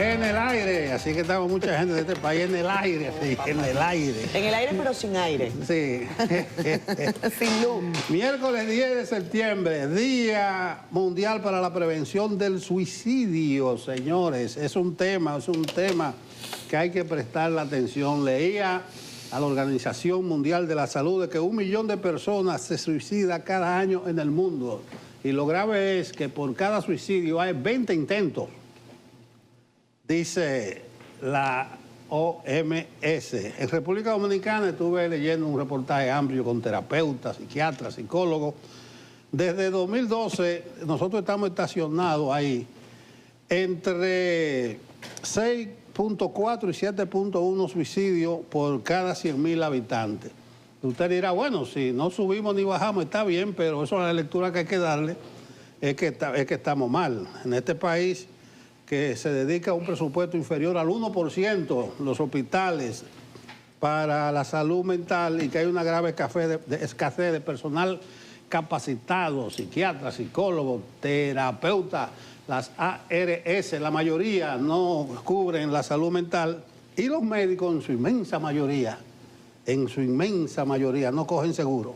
En el aire, así que estamos mucha gente de este país en el aire, sí, en el aire. En el aire pero sin aire. Sí. Sin luz. Miércoles 10 de septiembre, Día Mundial para la Prevención del Suicidio, señores. Es un tema que hay que prestarle atención. Leía a la Organización Mundial de la Salud de que 1 millón de personas se suicidan cada año en el mundo. Y lo grave es que por cada suicidio hay 20 intentos. Dice la OMS. En República Dominicana estuve leyendo un reportaje amplio con terapeutas, psiquiatras, psicólogos. Desde 2012 nosotros estamos estacionados ahí entre 6.4 y 7.1 suicidios por cada 100.000 habitantes. Usted dirá, bueno, si no subimos ni bajamos está bien, pero eso es la lectura que hay que darle, es que estamos mal. En este país que se dedica a un presupuesto inferior al 1%, los hospitales para la salud mental, y que hay una grave escasez de personal capacitado, psiquiatras, psicólogos, terapeutas, las ARS, la mayoría no cubren la salud mental, y los médicos en su inmensa mayoría no cogen seguro.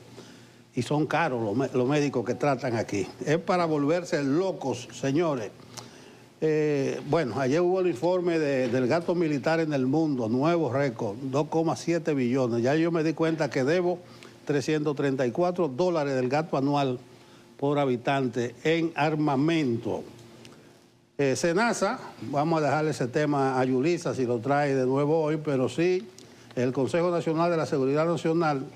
Y son caros los médicos que tratan aquí. Es para volverse locos, señores. Bueno, ayer hubo el informe del gasto militar en el mundo, nuevo récord, 2,7 billones. Ya yo me di cuenta que debo $334 del gasto anual por habitante en armamento. SENASA, vamos a dejarle ese tema a Yulisa si lo trae de nuevo hoy, pero sí, el Consejo Nacional de la Seguridad Nacional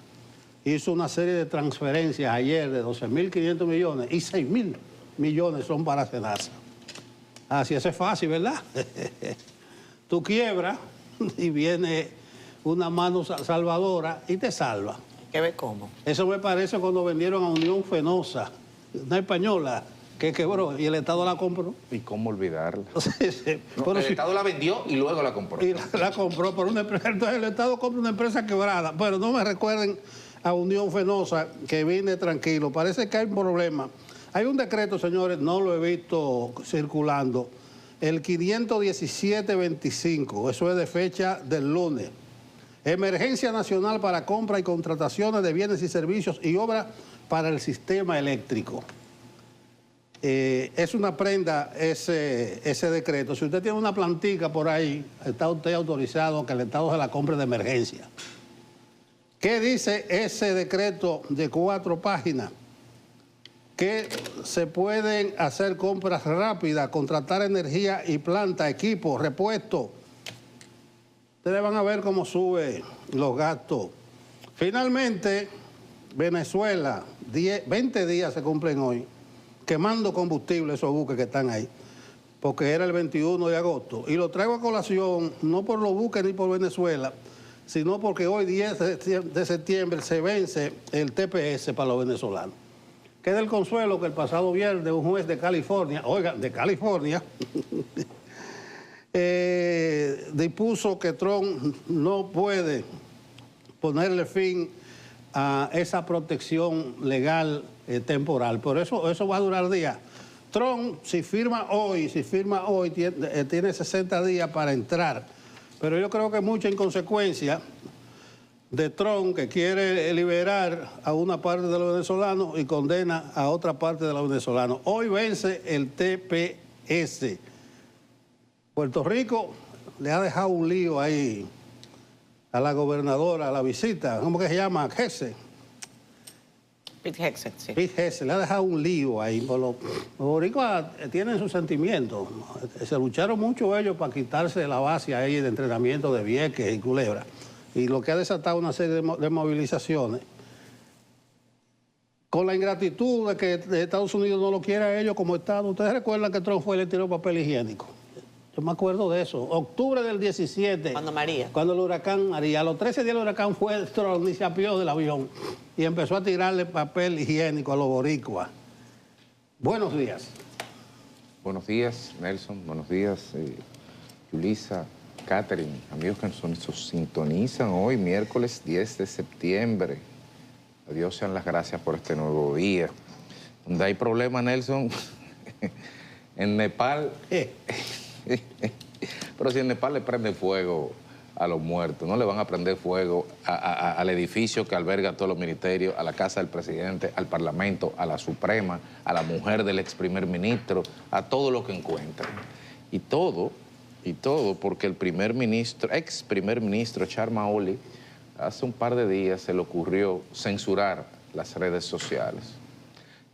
hizo una serie de transferencias ayer de 12.500 millones y 6.000 millones son para SENASA. Así es fácil, ¿verdad? Tú quiebras y viene una mano salvadora y te salva. Hay que ver cómo. Eso me parece cuando vendieron a Unión Fenosa, una española que quebró y el Estado la compró. ¿Y cómo olvidarla? Sí, sí. No, el Estado la vendió y luego la compró. Y la compró por una empresa. Entonces el Estado compra una empresa quebrada. Bueno, no me recuerden a Unión Fenosa, que vine tranquilo. Parece que hay un problema. Hay un decreto, señores, no lo he visto circulando, el 517-25, eso es de fecha del lunes. Emergencia nacional para compra y contrataciones de bienes y servicios y obras para el sistema eléctrico. Es una prenda ese decreto. Si usted tiene una plantica por ahí, está usted autorizado que el Estado se la compre de emergencia. ¿Qué dice ese decreto de 4 páginas? Que se pueden hacer compras rápidas, contratar energía y planta, equipo, repuesto. Ustedes van a ver cómo suben los gastos. Finalmente, Venezuela, 20 días se cumplen hoy, quemando combustible esos buques que están ahí, porque era el 21 de agosto. Y lo traigo a colación, no por los buques ni por Venezuela, sino porque hoy, 10 de septiembre, se vence el TPS para los venezolanos. Queda el consuelo que el pasado viernes un juez de California, dispuso que Trump no puede ponerle fin a esa protección legal temporal. Por eso va a durar días. Trump, si firma hoy, tiene 60 días para entrar. Pero yo creo que mucha inconsecuencia de Trump, que quiere liberar a una parte de los venezolanos y condena a otra parte de los venezolanos. Hoy vence el TPS. Puerto Rico le ha dejado un lío ahí a la gobernadora, a la visita, ¿cómo que se llama? Hesse. Pete Hegseth, sí. Pete Hegseth, le ha dejado un lío ahí. Los boricuas tienen sus sentimientos. Se lucharon mucho ellos para quitarse la base ahí de entrenamiento de Vieques y Culebra. Y lo que ha desatado una serie de movilizaciones, con la ingratitud de que Estados Unidos no lo quiere a ellos como Estado. Ustedes recuerdan que Trump fue y le tiró papel higiénico. Yo me acuerdo de eso. Octubre del 17. Cuando el huracán María. A los 13 días el huracán fue Trump y se apió del avión y empezó a tirarle papel higiénico a los boricuas. Buenos días. Buenos días, Nelson. Buenos días, Yulisa. Catherine, amigos que nos sintonizan hoy, miércoles 10 de septiembre. A Dios sean las gracias por este nuevo día. Donde hay problema, Nelson, en Nepal Pero si en Nepal le prenden fuego a los muertos, no le van a prender fuego al edificio que alberga todos los ministerios, a la casa del presidente, al parlamento, a la Suprema, a la mujer del ex primer ministro, a todo lo que encuentren. Y todo porque el ex primer ministro Sharma Oli, hace un par de días se le ocurrió censurar las redes sociales.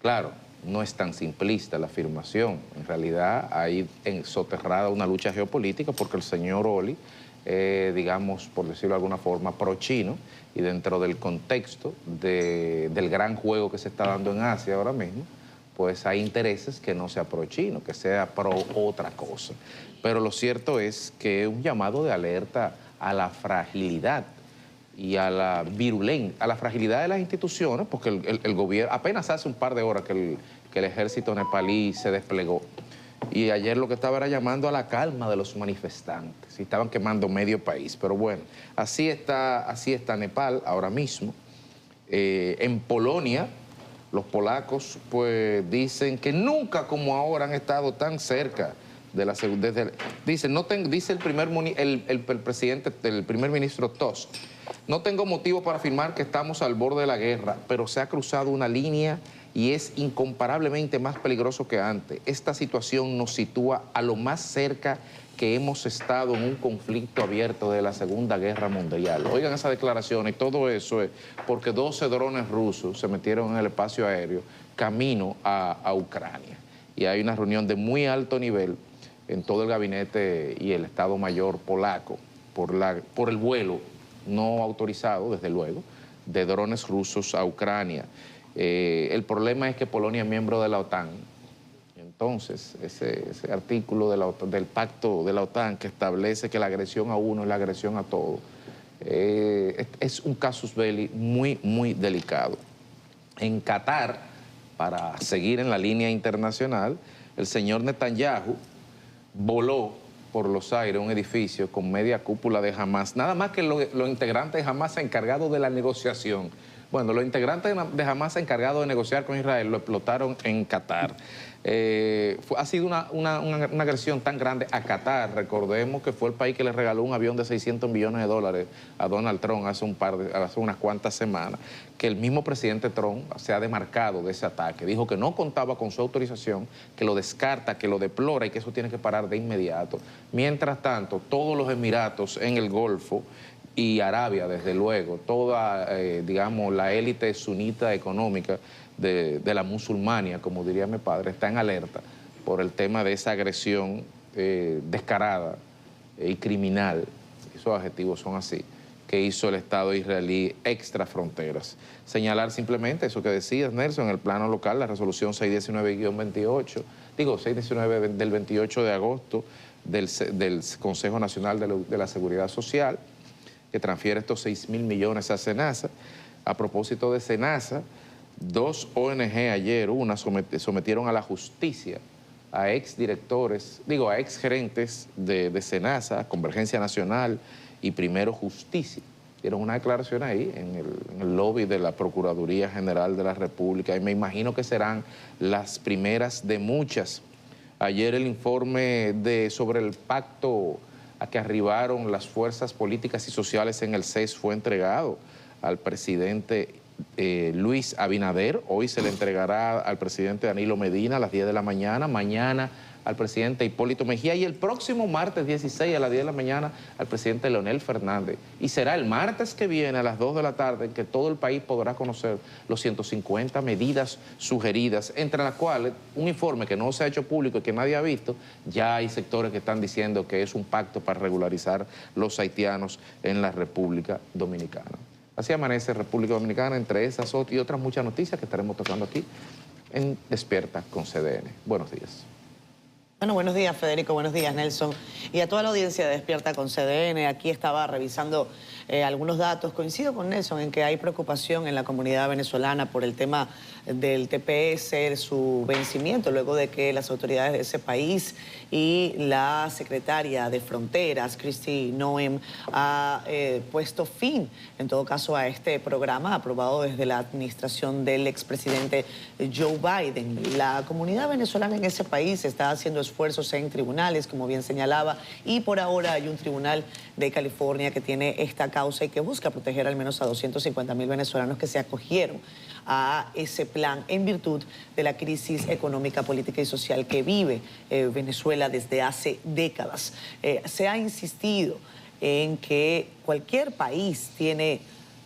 Claro, no es tan simplista la afirmación. En realidad hay soterrada una lucha geopolítica porque el señor Oli, digamos, por decirlo de alguna forma, pro-chino, y dentro del contexto del gran juego que se está dando en Asia ahora mismo, pues hay intereses que no sea pro-chino, que sea pro otra cosa. Pero lo cierto es que es un llamado de alerta a la fragilidad y a la virulencia, a la fragilidad de las instituciones, porque el gobierno, apenas hace un par de horas que el ejército nepalí se desplegó, y ayer lo que estaba era llamando a la calma de los manifestantes, y estaban quemando medio país. Pero bueno, así está Nepal ahora mismo. En Polonia, los polacos pues dicen que nunca como ahora han estado tan cerca de la seguridad. Dice el primer ministro Tusk: no tengo motivo para afirmar que estamos al borde de la guerra, pero se ha cruzado una línea y es incomparablemente más peligroso que antes. Esta situación nos sitúa a lo más cerca que hemos estado en un conflicto abierto de la Segunda Guerra Mundial. Oigan esa declaración, y todo eso es porque 12 drones rusos se metieron en el espacio aéreo camino a Ucrania. Y hay una reunión de muy alto nivel en todo el gabinete y el Estado Mayor polaco por el vuelo no autorizado, desde luego, de drones rusos a Ucrania. El problema es que Polonia es miembro de la OTAN. Entonces, ese artículo del pacto de la OTAN que establece que la agresión a uno es la agresión a todo, es un casus belli muy, muy delicado. En Qatar, para seguir en la línea internacional, el señor Netanyahu voló por los aires un edificio con media cúpula de Hamas, nada más que los integrantes de Hamas encargados de la negociación. Bueno, los integrantes de Hamas encargados de negociar con Israel lo explotaron en Qatar. Ha sido una agresión tan grande a Qatar. Recordemos que fue el país que le regaló un avión de $600 millones a Donald Trump hace unas cuantas semanas, que el mismo presidente Trump se ha demarcado de ese ataque. Dijo que no contaba con su autorización, que lo descarta, que lo deplora y que eso tiene que parar de inmediato. Mientras tanto, todos los Emiratos en el Golfo y Arabia, desde luego, toda, digamos, la élite sunita económica de la musulmania, como diría mi padre, está en alerta por el tema de esa agresión descarada y criminal, esos adjetivos son así, que hizo el Estado israelí extra fronteras. Señalar simplemente eso que decías, Nelson, en el plano local, la resolución 619-28, 619 del 28 de agosto del Consejo Nacional de la Seguridad Social, que transfiere estos 6.000 millones a SENASA. A propósito de SENASA, 2 ONG ayer, sometieron a la justicia a exgerentes de SENASA, Convergencia Nacional y Primero Justicia. Dieron una declaración ahí en el lobby de la Procuraduría General de la República, y me imagino que serán las primeras de muchas. Ayer el informe sobre el pacto a que arribaron las fuerzas políticas y sociales en el CES fue entregado al presidente Luis Abinader. Hoy se le entregará al presidente Danilo Medina a las 10 de la mañana, mañana al presidente Hipólito Mejía y el próximo martes 16 a las 10 de la mañana al presidente Leonel Fernández. Y será el martes que viene a las 2 de la tarde que todo el país podrá conocer los 150 medidas sugeridas, entre las cuales un informe que no se ha hecho público y que nadie ha visto. Ya hay sectores que están diciendo que es un pacto para regularizar los haitianos en la República Dominicana. Así amanece República Dominicana, entre esas y otras muchas noticias que estaremos tocando aquí en Despierta con CDN. Buenos días. Bueno, buenos días, Federico, buenos días, Nelson. Y a toda la audiencia de Despierta con CDN, aquí estaba revisando algunos datos. Coincido con Nelson en que hay preocupación en la comunidad venezolana por el tema del TPS, su vencimiento, luego de que las autoridades de ese país y la secretaria de Fronteras, Kristi Noem, ha puesto fin, en todo caso, a este programa aprobado desde la administración del expresidente Joe Biden. La comunidad venezolana en ese país está haciendo esfuerzos en tribunales, como bien señalaba, y por ahora hay un tribunal de California que tiene esta causa y que busca proteger al menos a 250.000 venezolanos que se acogieron a ese plan en virtud de la crisis económica, política y social que vive Venezuela desde hace décadas. Se ha insistido en que cualquier país tiene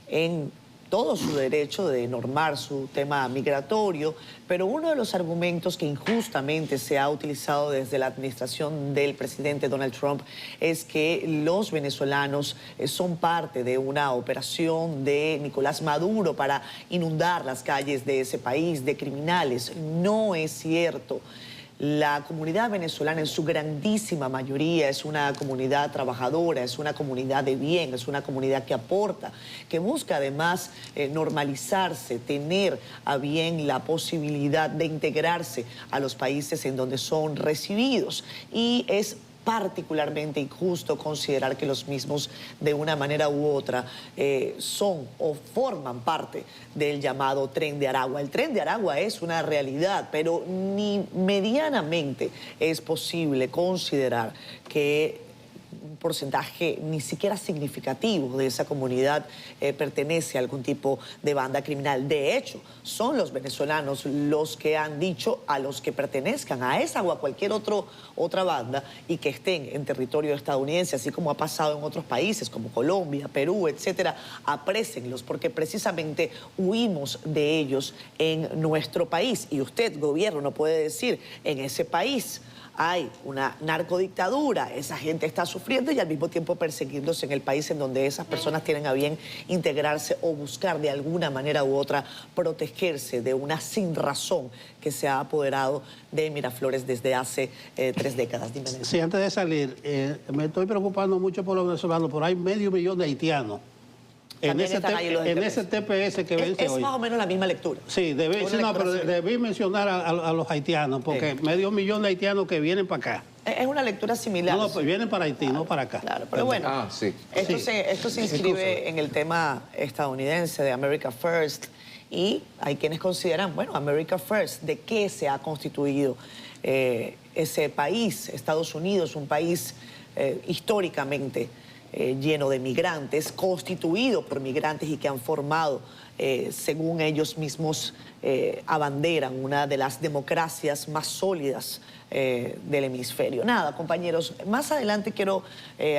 en todo su derecho de normar su tema migratorio, pero uno de los argumentos que injustamente se ha utilizado desde la administración del presidente Donald Trump es que los venezolanos son parte de una operación de Nicolás Maduro para inundar las calles de ese país de criminales. No es cierto. La comunidad venezolana en su grandísima mayoría es una comunidad trabajadora, es una comunidad de bien, es una comunidad que aporta, que busca además normalizarse, tener a bien la posibilidad de integrarse a los países en donde son recibidos. Y es particularmente injusto considerar que los mismos de una manera u otra son o forman parte del llamado Tren de Aragua. El Tren de Aragua es una realidad, pero ni medianamente es posible considerar que un porcentaje ni siquiera significativo de esa comunidad pertenece a algún tipo de banda criminal. De hecho, son los venezolanos los que han dicho a los que pertenezcan a esa o a cualquier otra banda y que estén en territorio estadounidense, así como ha pasado en otros países como Colombia, Perú, etcétera, aprécenlos porque precisamente huimos de ellos en nuestro país. Y usted, gobierno, no puede decir en ese país hay una narcodictadura, esa gente está sufriendo y al mismo tiempo perseguirlos en el país en donde esas personas tienen a bien integrarse o buscar de alguna manera u otra protegerse de una sinrazón que se ha apoderado de Miraflores desde hace 3 décadas. Dime, Nelson. Sí, antes de salir, me estoy preocupando mucho por los venezolanos, pero hay 500.000 de haitianos en ese TPS que vence es hoy. Más o menos la misma lectura. Sí, debí mencionar a los haitianos, porque 500.000 de haitianos que vienen para acá. Es una lectura similar. No, pues vienen para Haití, no para acá. Claro, pero bueno, sí. Esto se inscribe en el tema estadounidense de America First y hay quienes consideran, bueno, America First, ¿de qué se ha constituido ese país? Estados Unidos, un país históricamente lleno de migrantes, constituido por migrantes y que han formado, según ellos mismos abanderan, una de las democracias más sólidas del hemisferio. Nada, compañeros, más adelante quiero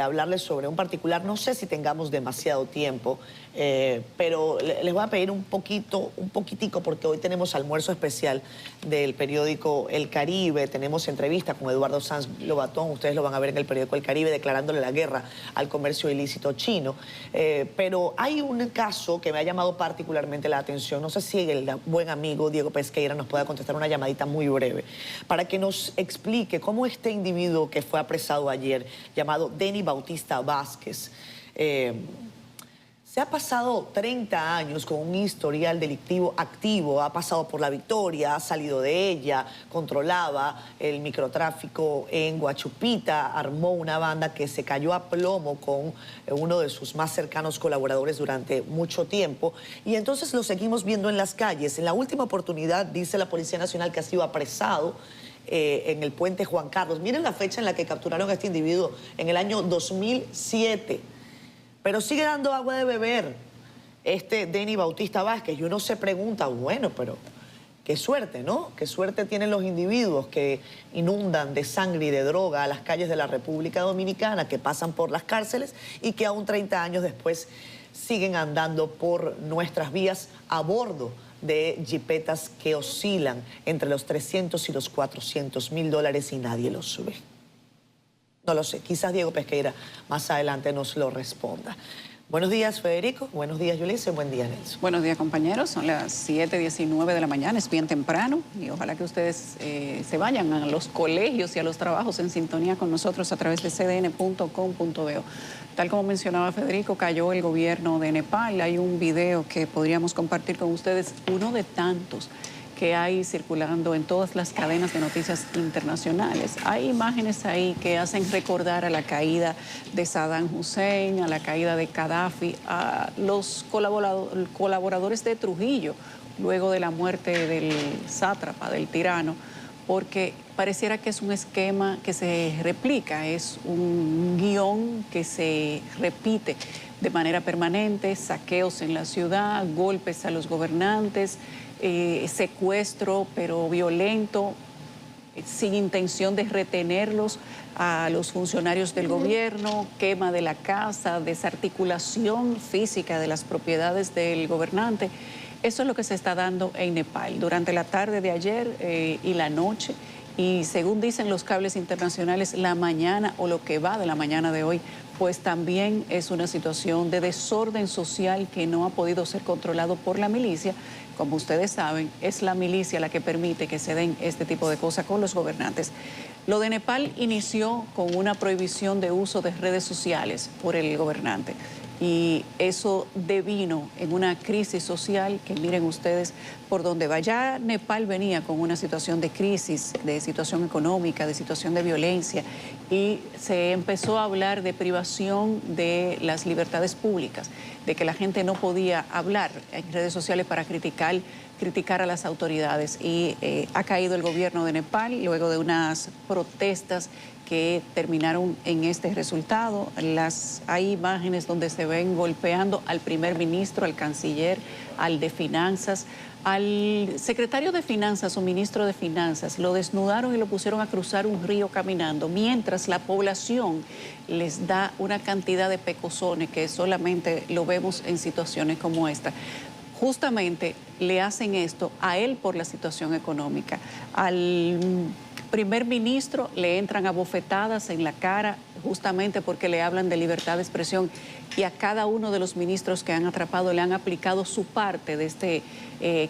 hablarles sobre un particular, no sé si tengamos demasiado tiempo, pero les voy a pedir un poquitico, porque hoy tenemos almuerzo especial del periódico El Caribe, tenemos entrevista con Eduardo Sanz Lobatón, ustedes lo van a ver en el periódico El Caribe, declarándole la guerra al comercio ilícito chino, pero hay un caso que me ha llamado particularmente la atención, no sé si el buen amigo Diego Pesqueira nos pueda contestar una llamadita muy breve, para que nos explique cómo este individuo que fue apresado ayer, llamado Denny Bautista Vázquez, se ha pasado 30 años con un historial delictivo activo, ha pasado por La Victoria, ha salido de ella, controlaba el microtráfico en Guachupita, armó una banda que se cayó a plomo con uno de sus más cercanos colaboradores durante mucho tiempo y entonces lo seguimos viendo en las calles. En la última oportunidad dice la Policía Nacional que ha sido apresado en el puente Juan Carlos. Miren la fecha en la que capturaron a este individuo, en el año 2007. Pero sigue dando agua de beber este Denny Bautista Vázquez. Y uno se pregunta, bueno, pero qué suerte, ¿no? Qué suerte tienen los individuos que inundan de sangre y de droga a las calles de la República Dominicana, que pasan por las cárceles y que aún 30 años después siguen andando por nuestras vías a bordo de jipetas que oscilan entre los 300 y los 400.000 dólares y nadie los sube. No lo sé, quizás Diego Pesqueira más adelante nos lo responda. Buenos días, Federico. Buenos días, Yulisa. Buen día, Nelson. Buenos días, compañeros. Son las 7:19 de la mañana, es bien temprano y ojalá que ustedes se vayan a los colegios y a los trabajos en sintonía con nosotros a través de cdn.com.do. Tal como mencionaba Federico, cayó el gobierno de Nepal. Hay un video que podríamos compartir con ustedes, uno de tantos que hay circulando en todas las cadenas de noticias internacionales. Hay imágenes ahí que hacen recordar a la caída de Saddam Hussein, a la caída de Gaddafi, a los colaboradores de Trujillo, luego de la muerte del sátrapa, del tirano, porque pareciera que es un esquema que se replica, es un guión que se repite de manera permanente, saqueos en la ciudad, golpes a los gobernantes, secuestro pero violento, sin intención de retenerlos a los funcionarios del gobierno, quema de la casa, desarticulación física de las propiedades del gobernante. Eso es lo que se está dando en Nepal durante la tarde de ayer y la noche. Y según dicen los cables internacionales, la mañana o lo que va de la mañana de hoy, pues también es una situación de desorden social que no ha podido ser controlado por la milicia. Como ustedes saben, es la milicia la que permite que se den este tipo de cosas con los gobernantes. Lo de Nepal inició con una prohibición de uso de redes sociales por el gobernante. Y eso devino en una crisis social que miren ustedes por donde va. Ya Nepal venía con una situación de crisis, de situación económica, de situación de violencia y se empezó a hablar de privación de las libertades públicas, de que la gente no podía hablar en redes sociales para criticar a las autoridades y ha caído el gobierno de Nepal luego de unas protestas que terminaron en este resultado. Hay imágenes donde se ven golpeando al primer ministro, al canciller, al de finanzas, al secretario de finanzas o ministro de finanzas. Lo desnudaron y lo pusieron a cruzar un río caminando, mientras la población les da una cantidad de pecosones que solamente lo vemos en situaciones como esta. Justamente le hacen esto a él por la situación económica. Al primer ministro le entran a bofetadas en la cara justamente porque le hablan de libertad de expresión y a cada uno de los ministros que han atrapado le han aplicado su parte de este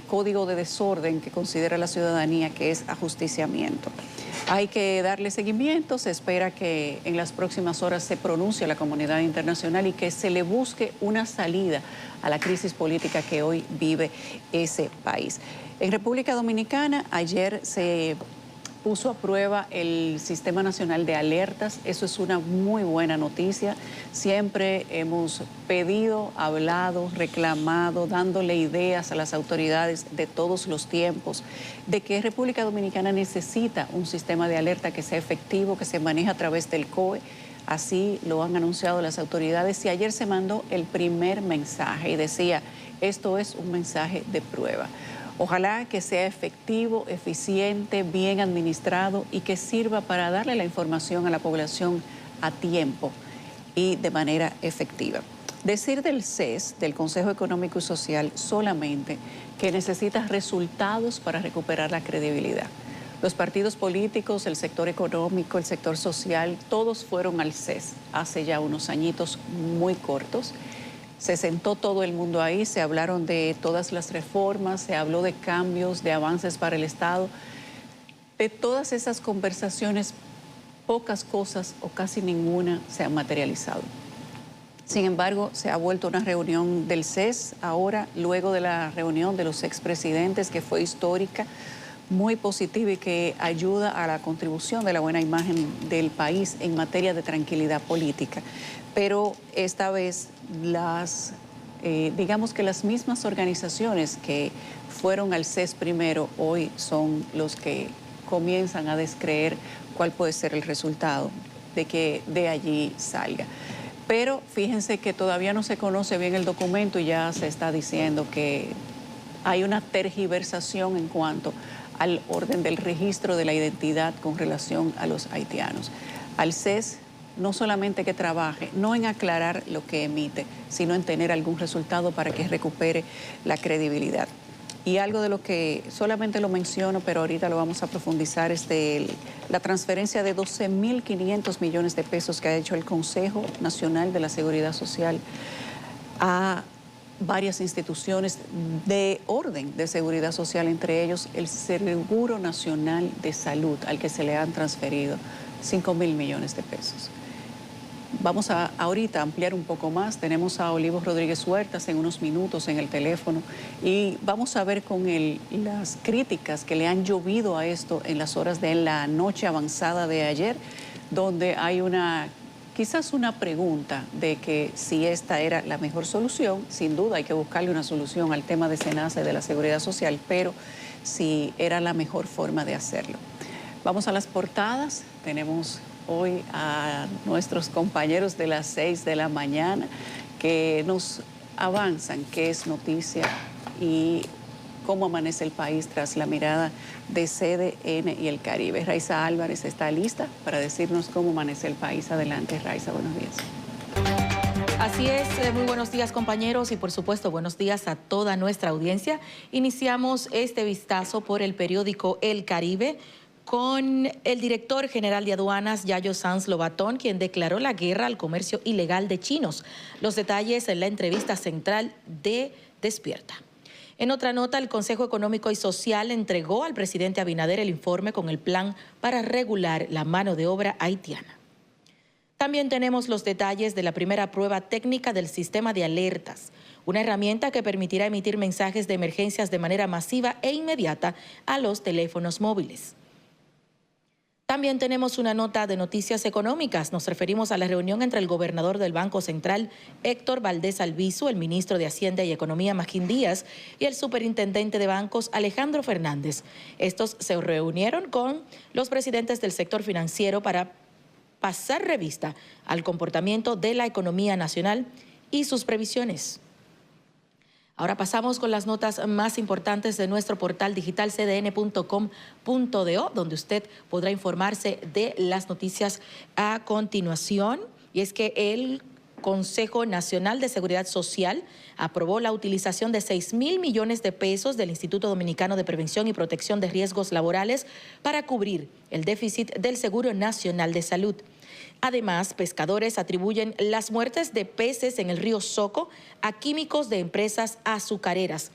código de desorden que considera la ciudadanía, que es ajusticiamiento. Hay que darle seguimiento, se espera que en las próximas horas se pronuncie la comunidad internacional y que se le busque una salida a la crisis política que hoy vive ese país. En República Dominicana ayer se puso a prueba el Sistema Nacional de Alertas. Eso es una muy buena noticia. Siempre hemos pedido, hablado, reclamado, dándole ideas a las autoridades de todos los tiempos de que República Dominicana necesita un sistema de alerta que sea efectivo, que se maneje a través del COE. Así lo han anunciado las autoridades y ayer se mandó el primer mensaje y decía, esto es un mensaje de prueba. Ojalá que sea efectivo, eficiente, bien administrado y que sirva para darle la información a la población a tiempo y de manera efectiva. Decir del CES, del Consejo Económico y Social, solamente que necesita resultados para recuperar la credibilidad. Los partidos políticos, el sector económico, el sector social, todos fueron al CES hace ya unos añitos muy cortos. Se sentó todo el mundo ahí, se hablaron de todas las reformas, se habló de cambios, de avances para el Estado. De todas esas conversaciones, pocas cosas o casi ninguna se han materializado. Sin embargo, se ha vuelto una reunión del CES ahora, luego de la reunión de los expresidentes, que fue histórica, muy positiva y que ayuda a la contribución de la buena imagen del país en materia de tranquilidad política. Pero esta vez digamos que las mismas organizaciones que fueron al CES primero hoy son los que comienzan a descreer cuál puede ser el resultado de que de allí salga. Pero fíjense que todavía no se conoce bien el documento y ya se está diciendo que hay una tergiversación en cuanto al orden del registro de la identidad con relación a los haitianos. Al CES no solamente que trabaje, no en aclarar lo que emite, sino en tener algún resultado para que recupere la credibilidad. Y algo de lo que solamente lo menciono, pero ahorita lo vamos a profundizar, es de la transferencia de 12.500 millones de pesos que ha hecho el Consejo Nacional de la Seguridad Social a varias instituciones de orden de seguridad social, entre ellos el Seguro Nacional de Salud, al que se le han transferido 5.000 millones de pesos. Vamos a ahorita ampliar un poco más. Tenemos a Olivos Rodríguez Huertas en unos minutos en el teléfono y vamos a ver con él las críticas que le han llovido a esto en las horas de la noche avanzada de ayer, donde hay quizás una pregunta de que si esta era la mejor solución. Sin duda hay que buscarle una solución al tema de SENASA y de la seguridad social, pero si era la mejor forma de hacerlo. Vamos a las portadas. Tenemos hoy a nuestros compañeros de las 6 de la mañana que nos avanzan qué es noticia y cómo amanece el país tras la mirada de CDN y el Caribe. Raiza Álvarez está lista para decirnos cómo amanece el país. Adelante, Raiza, buenos días. Así es, muy buenos días compañeros y por supuesto buenos días a toda nuestra audiencia. Iniciamos este vistazo por el periódico El Caribe con el director general de aduanas, Yayo Sanz Lobatón, quien declaró la guerra al comercio ilegal de chinos. Los detalles en la entrevista central de Despierta. En otra nota, el Consejo Económico y Social entregó al presidente Abinader el informe con el plan para regular la mano de obra haitiana. También tenemos los detalles de la primera prueba técnica del sistema de alertas, una herramienta que permitirá emitir mensajes de emergencias de manera masiva e inmediata a los teléfonos móviles. También tenemos una nota de noticias económicas. Nos referimos a la reunión entre el gobernador del Banco Central, Héctor Valdés Albizu, el ministro de Hacienda y Economía, Magín Díaz, y el superintendente de bancos, Alejandro Fernández. Estos se reunieron con los presidentes del sector financiero para pasar revista al comportamiento de la economía nacional y sus previsiones. Ahora pasamos con las notas más importantes de nuestro portal digital cdn.com.do, donde usted podrá informarse de las noticias a continuación. Y es que el Consejo Nacional de Seguridad Social aprobó la utilización de 6.000 millones de pesos del Instituto Dominicano de Prevención y Protección de Riesgos Laborales para cubrir el déficit del Seguro Nacional de Salud. Además, pescadores atribuyen las muertes de peces en el río Soco a químicos de empresas azucareras.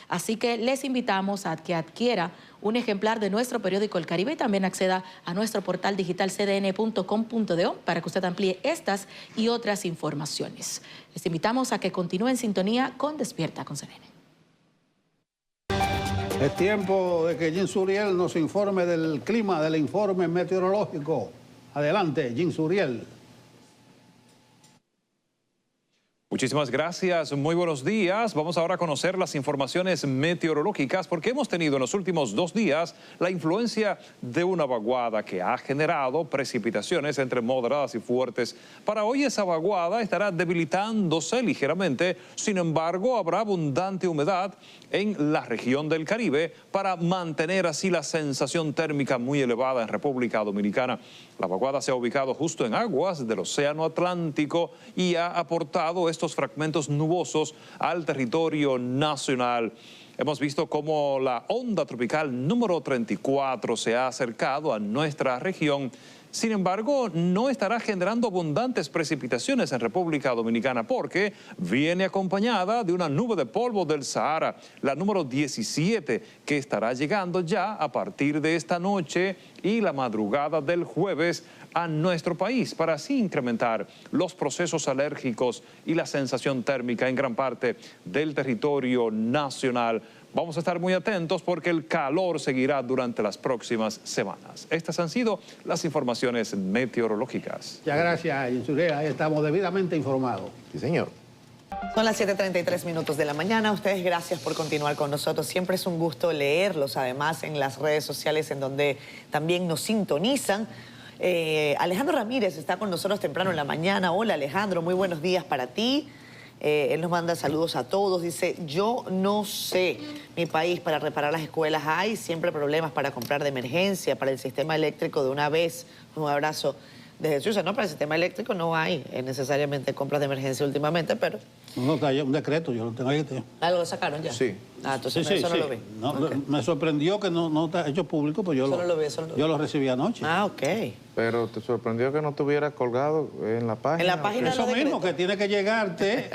Así que les invitamos a que adquiera un ejemplar de nuestro periódico El Caribe y también acceda a nuestro portal digital cdn.com.do para que usted amplíe estas y otras informaciones. Les invitamos a que continúen en sintonía con Despierta con CDN. Es tiempo de que Jim Suriel nos informe del clima, del informe meteorológico. Adelante, Jim Suriel. Muchísimas gracias, muy buenos días. Vamos ahora a conocer las informaciones meteorológicas porque hemos tenido en los últimos 2 días la influencia de una vaguada que ha generado precipitaciones entre moderadas y fuertes. Para hoy esa vaguada estará debilitándose ligeramente, sin embargo habrá abundante humedad en la región del Caribe para mantener así la sensación térmica muy elevada en República Dominicana. La vaguada se ha ubicado justo en aguas del Océano Atlántico y ha aportado estos fragmentos nubosos al territorio nacional. Hemos visto cómo la onda tropical número 34 se ha acercado a nuestra región. Sin embargo, no estará generando abundantes precipitaciones en República Dominicana porque viene acompañada de una nube de polvo del Sahara, la número 17, que estará llegando ya a partir de esta noche y la madrugada del jueves a nuestro país para así incrementar los procesos alérgicos y la sensación térmica en gran parte del territorio nacional. Vamos a estar muy atentos porque el calor seguirá durante las próximas semanas. Estas han sido las informaciones meteorológicas. Muchas gracias, Jim Suriel. Ahí estamos debidamente informados. Sí, señor. Son las 7:33 de la mañana. Ustedes gracias por continuar con nosotros. Siempre es un gusto leerlos, además, en las redes sociales en donde también nos sintonizan. Alejandro Ramírez está con nosotros temprano en la mañana. Hola, Alejandro, muy buenos días para ti. Él nos manda saludos a todos. Dice, yo no sé, mi país, para reparar las escuelas hay siempre problemas para comprar de emergencia, para el sistema eléctrico de una vez. Un abrazo de Jesús. No, para el sistema eléctrico no hay necesariamente compras de emergencia últimamente, pero... No, está ahí un decreto, yo lo tengo ahí. ¿Algo lo sacaron ya? Sí. Ah, entonces eso no lo vi. No, Ok. me sorprendió que no está hecho público, pues yo Eso no lo vi, eso no lo vi. yo lo recibí anoche. Ah, ok. Pero te sorprendió que no estuviera colgado en la página. En la página de Eso los mismo, decretos. que tiene que llegarte.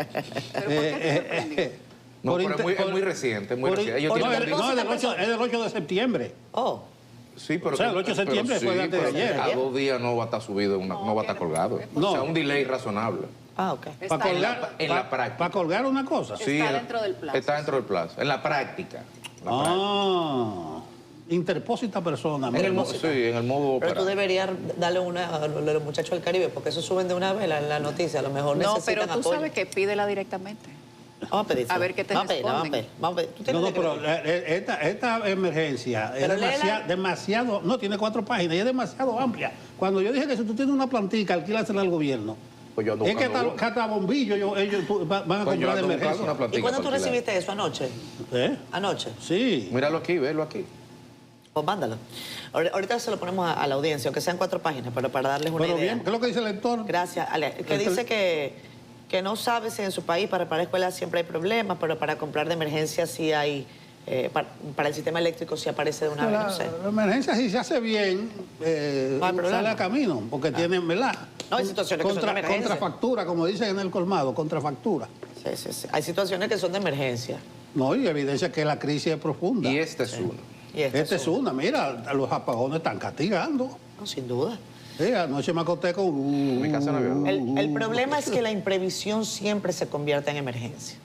¿Pero por qué te sorprendió? No, por pero inter- es muy reciente, es muy por- reciente. Ellos por- no, tienen es, por- no, es del 8 de septiembre. Oh, Sí, pero O sea, el 8 de pero septiembre fue sí, antes de pero ayer. a 2 días no va a estar subido, no va a estar colgado. No. O sea, un delay razonable. ah, ok. Está Para en la- colgar, en la práctica. para colgar una cosa. Está dentro del plazo, Está dentro del plazo. En la práctica. Interpósita persona. En el, mira. sí, en el modo Pero tú operativo. deberías darle una a los muchachos del Caribe, porque eso suben de una vez la noticia. A lo mejor No, necesitan pero tú apoyo. sabes que pídela directamente. Vamos a pedir. A ver qué te vamos a responden. pedir. Vamos a pedir. ¿Tú tienes No, pero decreto? esta emergencia es Pero léela. demasiado, no, tiene 4 páginas y es demasiado amplia. Cuando yo dije que si tú tienes una plantica, alquílasela al gobierno. Pues yo ando Es que buscando hasta, hasta bombillos ellos van a Pues yo comprar de ando buscando emergencia. una ¿Y plantica cuándo tú para alquilar. recibiste eso? ¿Anoche? ¿Eh? ¿Anoche? Sí. Míralo aquí, velo aquí. Pues mándalo. Ahorita se lo ponemos a la audiencia, aunque sean 4 páginas, pero para darles una Pero idea. bien, ¿qué es lo que dice el lector? Gracias, Ale. Que dice que no sabe si en su país para reparar escuelas siempre hay problemas, pero para comprar de emergencia sí hay, para el sistema eléctrico sí aparece de una vez, no sé. La emergencia, si se hace bien, No hay problema. sale a camino, porque tienen, ¿verdad? No, hay situaciones que son de emergencia. Contrafactura, como dicen en el colmado, contrafactura. Sí, sí, sí. Hay situaciones que son de emergencia. No, y evidencia que la crisis es profunda. Y esta es una. Y Esta es una, mira, los apagones están castigando. No, sin duda. Sí, anoche me acosté con... Mi casa no había. El problema es que la imprevisión siempre se convierte en emergencia.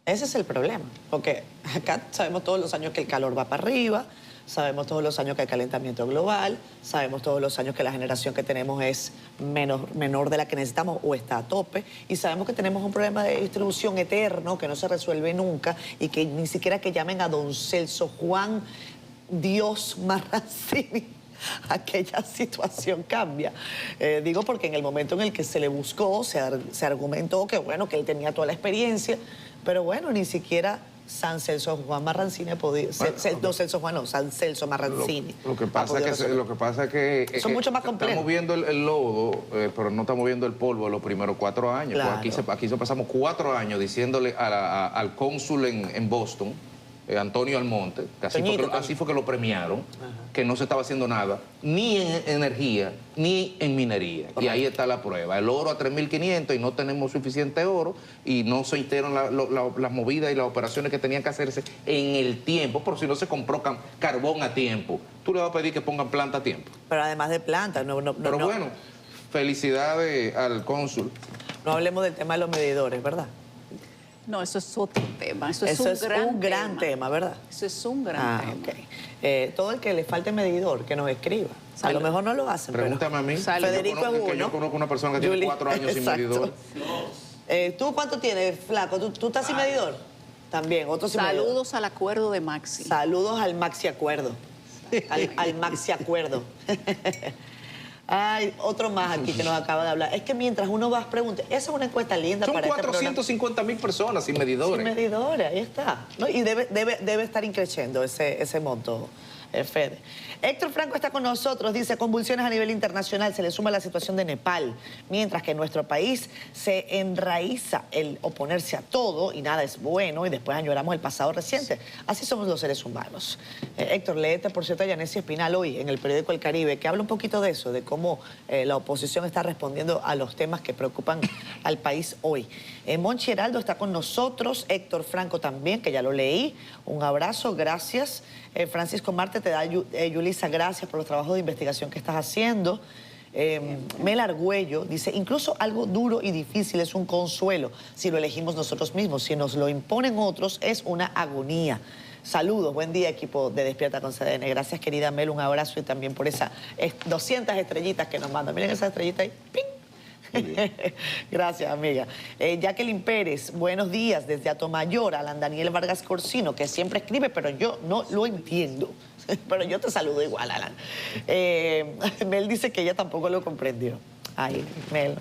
Ese es el problema. Porque acá sabemos todos los años que el calor va para arriba, sabemos todos los años que hay calentamiento global, sabemos todos los años que la generación que tenemos es menor de la que necesitamos o está a tope, y sabemos que tenemos un problema de distribución eterno que no se resuelve nunca y que ni siquiera que llamen a don Celso Juan Dios Marrancini, aquella situación cambia. Digo porque en el momento en el que se le buscó, se argumentó que bueno, que él tenía toda la experiencia, pero bueno, ni siquiera San Celso Juan Marrancini podía... no, Celso Juan no, San Celso Marrancini. Lo que pasa es que Son mucho más complejos. Estamos viendo el lodo, pero no estamos viendo el polvo de los primeros 4 años. Claro. Pues aquí pasamos 4 años diciéndole al cónsul en Boston, Antonio Almonte, que así fue que lo premiaron, que no se estaba haciendo nada, ni en energía, ni en minería. Y ahí está la prueba. El oro a 3.500 y no tenemos suficiente oro y no se hicieron las movidas y las operaciones que tenían que hacerse en el tiempo, por si no se compró carbón a tiempo. Tú le vas a pedir que pongan planta a tiempo. Pero además de plantas, Pero bueno, felicidades al cónsul. no hablemos del tema de los medidores, ¿verdad? No, eso es otro tema. Eso Eso es un gran tema, ¿verdad? Eso es un gran tema. Ok. Todo el que le falte medidor, que nos escriba. A lo mejor no lo hacen, Pregúntame a mí. Salud. Federico es uno. Yo conozco una persona que tiene Julie, 4 años sin exacto. medidor. ¿Tú cuánto tienes, flaco? ¿Tú estás sin medidor? También, otro sin medidor. Saludos al acuerdo de Maxi. Saludos al Maxi Acuerdo. Al Maxi Acuerdo. Hay otro más aquí que nos acaba de hablar. Es que mientras uno va a preguntar, esa es una encuesta linda Son para este programa. 450.000 personas sin medidores. Sin medidores, ahí está. ¿No? Y debe estar increciendo ese monto, Fede. Héctor Franco está con nosotros, dice, convulsiones a nivel internacional, se le suma la situación de Nepal, mientras que en nuestro país se enraiza el oponerse a todo y nada es bueno y después añoramos el pasado reciente. Así somos los seres humanos. Héctor, léete, por cierto, a Yanessi Espinal hoy en el periódico El Caribe, que habla un poquito de eso, de cómo la oposición está respondiendo a los temas que preocupan al país hoy. Monchi Heraldo está con nosotros, Héctor Franco también, que ya lo leí. Un abrazo, gracias. Francisco Marte te da, Yulisa, gracias por los trabajos de investigación que estás haciendo. Mel Argüello dice, incluso algo duro y difícil es un consuelo si lo elegimos nosotros mismos. Si nos lo imponen otros, es una agonía. Saludos, buen día, equipo de Despierta con CDN. Gracias, querida Mel, un abrazo y también por esas 200 estrellitas que nos mandan. Miren esas estrellitas ahí, ¡ping! Gracias, amiga. Jacqueline Pérez, buenos días desde Atomayor. Alan Daniel Vargas Corsino, que siempre escribe, pero yo no lo entiendo. Pero yo te saludo igual, Alan. Mel dice que ella tampoco lo comprendió. Ay, Mel.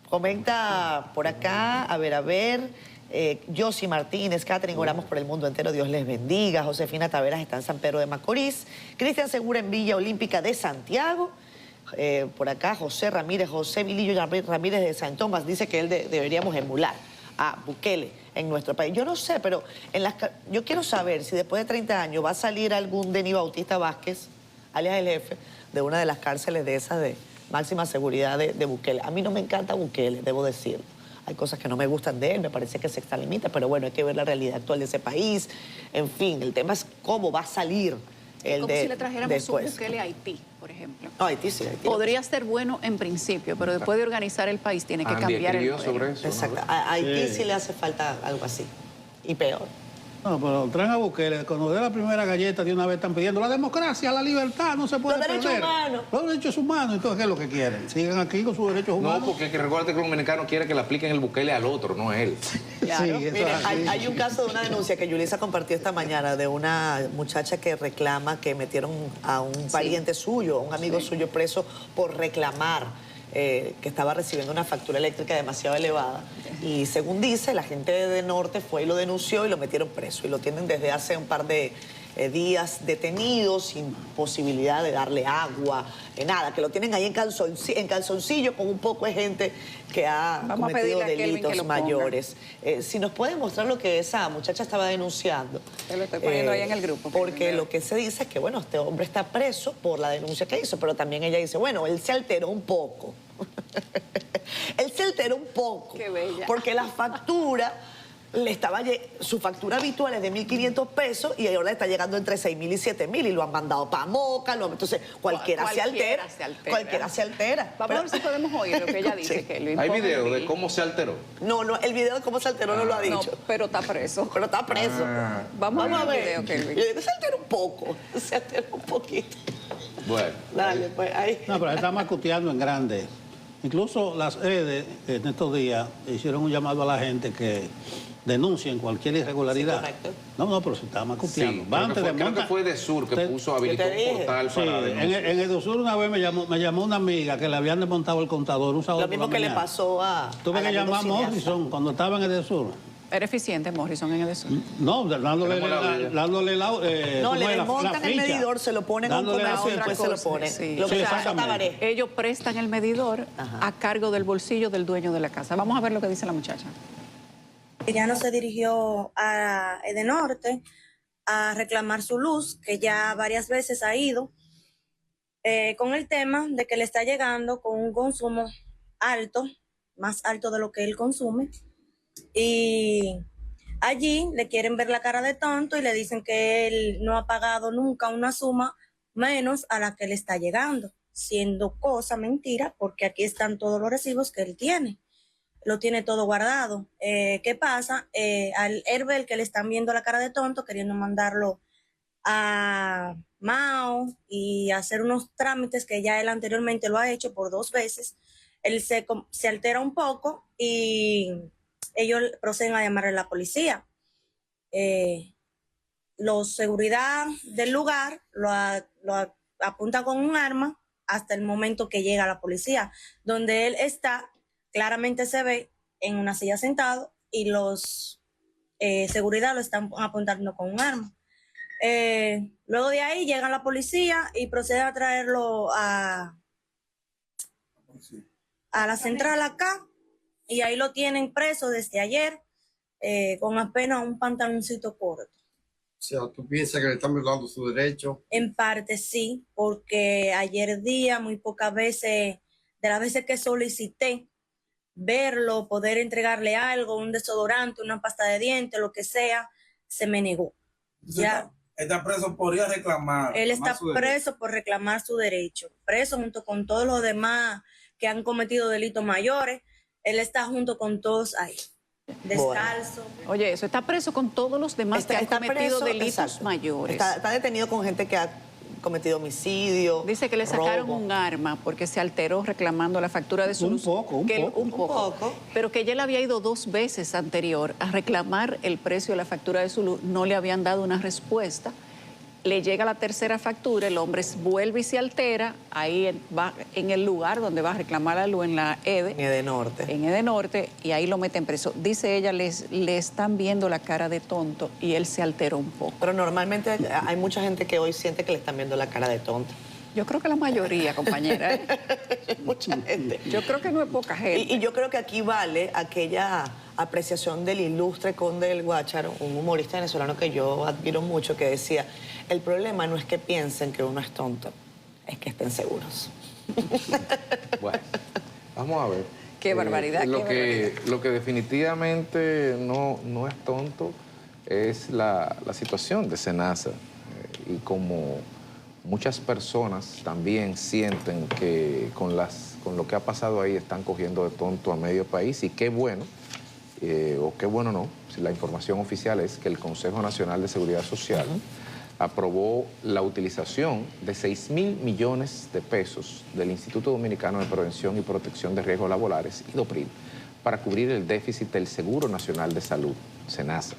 Comenta por acá, a ver. Josi Martínez, Catherine, oramos por el mundo entero, Dios les bendiga. Josefina Taveras está en San Pedro de Macorís. Cristian Segura en Villa Olímpica de Santiago. Por acá, José Vilillo Ramírez de San Tomás, dice que deberíamos emular a Bukele en nuestro país. Yo no sé, pero yo quiero saber si después de 30 años va a salir algún Denis Bautista Vázquez, alias el jefe, de una de las cárceles de esas de máxima seguridad de Bukele. A mí no me encanta Bukele, debo decirlo. Hay cosas que no me gustan de él, me parece que se extralimita, pero bueno, hay que ver la realidad actual de ese país. En fin, el tema es cómo va a salir el como si le trajéramos un Bukele a Haití, por ejemplo. No, Haití sí, Haití. Podría ser bueno en principio, pero después de organizar el país tiene que cambiar el modelo. sobre eso, Exacto. ¿no? A Haití sí le hace falta algo así. Y peor. No, pero traen a Bukele, cuando dé la primera galleta de una vez están pidiendo la democracia, la libertad, no se puede Los derechos perder. humanos. Los derechos humanos, entonces, ¿qué es lo que quieren? Sigan aquí con sus derechos humanos. No, porque recuerda que el dominicano quiere que le apliquen el Bukele al otro, no a él. Claro. Sí, eso Mire, es así. hay un caso de una denuncia que Yulisa compartió esta mañana de una muchacha que reclama que metieron a un pariente suyo, a un amigo suyo preso por reclamar que estaba recibiendo una factura eléctrica demasiado elevada. Y según dice, la gente de Norte fue y lo denunció y lo metieron preso. Y lo tienen desde hace un par de días detenido, sin posibilidad de darle agua, nada, que lo tienen ahí en calzoncillo con un poco de gente que ha cometido delitos mayores. Si nos puede mostrar lo que esa muchacha estaba denunciando. Te lo estoy poniendo ahí en el grupo. Porque lo que se dice es que, bueno, este hombre está preso por la denuncia que hizo, pero también ella dice, bueno, él se alteró un poco. Él se alteró un poco. Qué bella. Porque la factura... su factura habitual es de 1.500 pesos y ahora le está llegando entre 6.000 y 7.000 y lo han mandado para Moca, entonces cualquiera se altera. Cualquiera se altera. Vamos a ver si podemos oír lo que ella dice. ¿Hay video de cómo se alteró? No, el video de cómo se alteró no lo ha dicho. No, pero está preso. Pero está preso. Vamos a ver el video, Kelvin. Se alteró un poco, se alteró un poquito. Bueno. Dale, pues ahí. No, pero está macuteando en grande. Incluso las EDE en estos días hicieron un llamado a la gente que denuncien cualquier irregularidad. Sí, correcto. No, pero se está macuteando. Sí, creo que fue de Sur que puso habilitó un portal Sí, para en denunciar. el de Sur una vez me llamó una amiga que le habían desmontado el contador un sábado Lo mismo por la que le mañana. pasó a... Tuve a que la llamar a cineasta. Morrison cuando estaba en el de Sur. Era eficiente Morrison en el sur. No, dándole No, le desmontan el ficha. medidor, se lo ponen a un Dándole comercio y otra después se lo cosa, ponen. sí. Lo Sí, que exactamente. Tabaré. Ellos prestan el medidor a cargo del bolsillo del dueño de la casa. Vamos a ver lo que dice la muchacha. Ella no se dirigió a Edenorte a reclamar su luz, que ya varias veces ha ido, con el tema de que le está llegando con un consumo alto, más alto de lo que él consume, y allí le quieren ver la cara de tonto y le dicen que él no ha pagado nunca una suma menos a la que le está llegando, siendo cosa mentira, porque aquí están todos los recibos que él tiene. Lo tiene todo guardado. ¿Qué pasa? Al Herbel que le están viendo la cara de tonto, queriendo mandarlo a Mao y hacer unos trámites que ya él anteriormente lo ha hecho por 2 veces, él se altera un poco y ellos proceden a llamarle a la policía. Los seguridad del lugar lo apuntan con un arma hasta el momento que llega la policía, donde él está. Claramente se ve en una silla sentado y los seguridad lo están apuntando con un arma. Luego de ahí llega la policía y procede a traerlo a la central acá y ahí lo tienen preso desde ayer con apenas un pantaloncito corto. O sea, ¿tú piensas que le están violando su derecho? En parte sí, porque ayer día, muy pocas veces, de las veces que solicité verlo, poder entregarle algo, un desodorante, una pasta de dientes, lo que sea, se me negó. Ya. Está preso por ir a reclamar. Él está preso por reclamar su derecho. Preso junto con todos los demás que han cometido delitos mayores. Él está junto con todos ahí. Descalzo. Bueno. Oye, eso, está preso con todos los demás que han cometido delitos mayores. Está detenido con gente que ha cometido homicidio. Dice que le sacaron robo. un arma porque se alteró reclamando la factura de su luz. Un poco. Pero que ella le había ido 2 veces anterior a reclamar el precio de la factura de su luz. No le habían dado una respuesta. Le llega la tercera factura, el hombre vuelve y se altera, ahí va en el lugar donde va a reclamar la luz, en la EDE. En Edenorte. En Edenorte, y ahí lo meten preso. Dice ella, le están viendo la cara de tonto y él se alteró un poco. Pero normalmente hay mucha gente que hoy siente que le están viendo la cara de tonto. Yo creo que la mayoría, compañera. Mucha gente. Yo creo que no es poca gente. Y yo creo que aquí vale aquella apreciación del ilustre conde del Guácharo, un humorista venezolano que yo admiro mucho, que decía, el problema no es que piensen que uno es tonto, es que estén seguros. Bueno, vamos a ver. Qué barbaridad, Lo qué que definitivamente no es tonto es la situación de SENASA. Y como muchas personas también sienten que con lo que ha pasado ahí están cogiendo de tonto a medio país, y qué bueno, o qué bueno no, si la información oficial es que el Consejo Nacional de Seguridad Social aprobó la utilización de 6.000 millones de pesos del Instituto Dominicano de Prevención y Protección de Riesgos Laborales, IDOPRIL, para cubrir el déficit del Seguro Nacional de Salud, SENASA.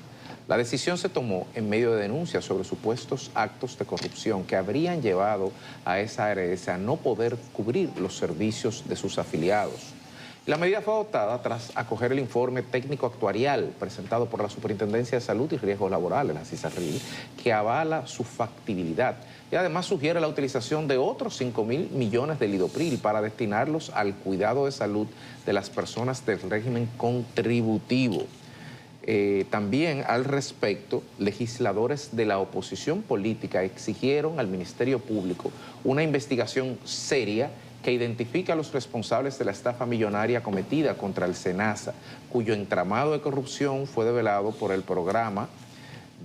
La decisión se tomó en medio de denuncias sobre supuestos actos de corrupción que habrían llevado a esa ARS a no poder cubrir los servicios de sus afiliados. La medida fue adoptada tras acoger el informe técnico actuarial presentado por la Superintendencia de Salud y Riesgos Laborales, la CISARRIL, que avala su factibilidad y además sugiere la utilización de otros 5.000 millones del IDOPRIL para destinarlos al cuidado de salud de las personas del régimen contributivo. También al respecto, legisladores de la oposición política exigieron al Ministerio Público una investigación seria que identifique a los responsables de la estafa millonaria cometida contra el SENASA, cuyo entramado de corrupción fue develado por el programa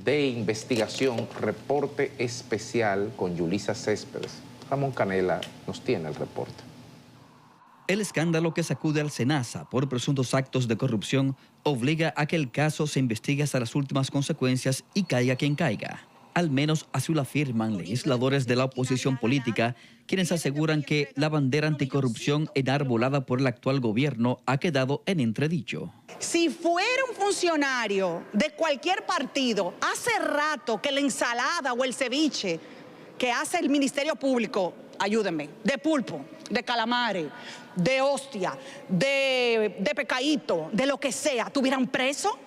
de investigación Reporte Especial con Yulisa Céspedes. Ramón Canela nos tiene el reporte. El escándalo que sacude al SENASA por presuntos actos de corrupción obliga a que el caso se investigue hasta las últimas consecuencias y caiga quien caiga. Al menos así lo afirman legisladores de la oposición política, quienes aseguran que la bandera anticorrupción enarbolada por el actual gobierno ha quedado en entredicho. Si fuera un funcionario de cualquier partido, hace rato que la ensalada o el ceviche que hace el Ministerio Público, ayúdenme, de pulpo, de calamares, de hostia, de pecaíto, de lo que sea, tuvieran preso,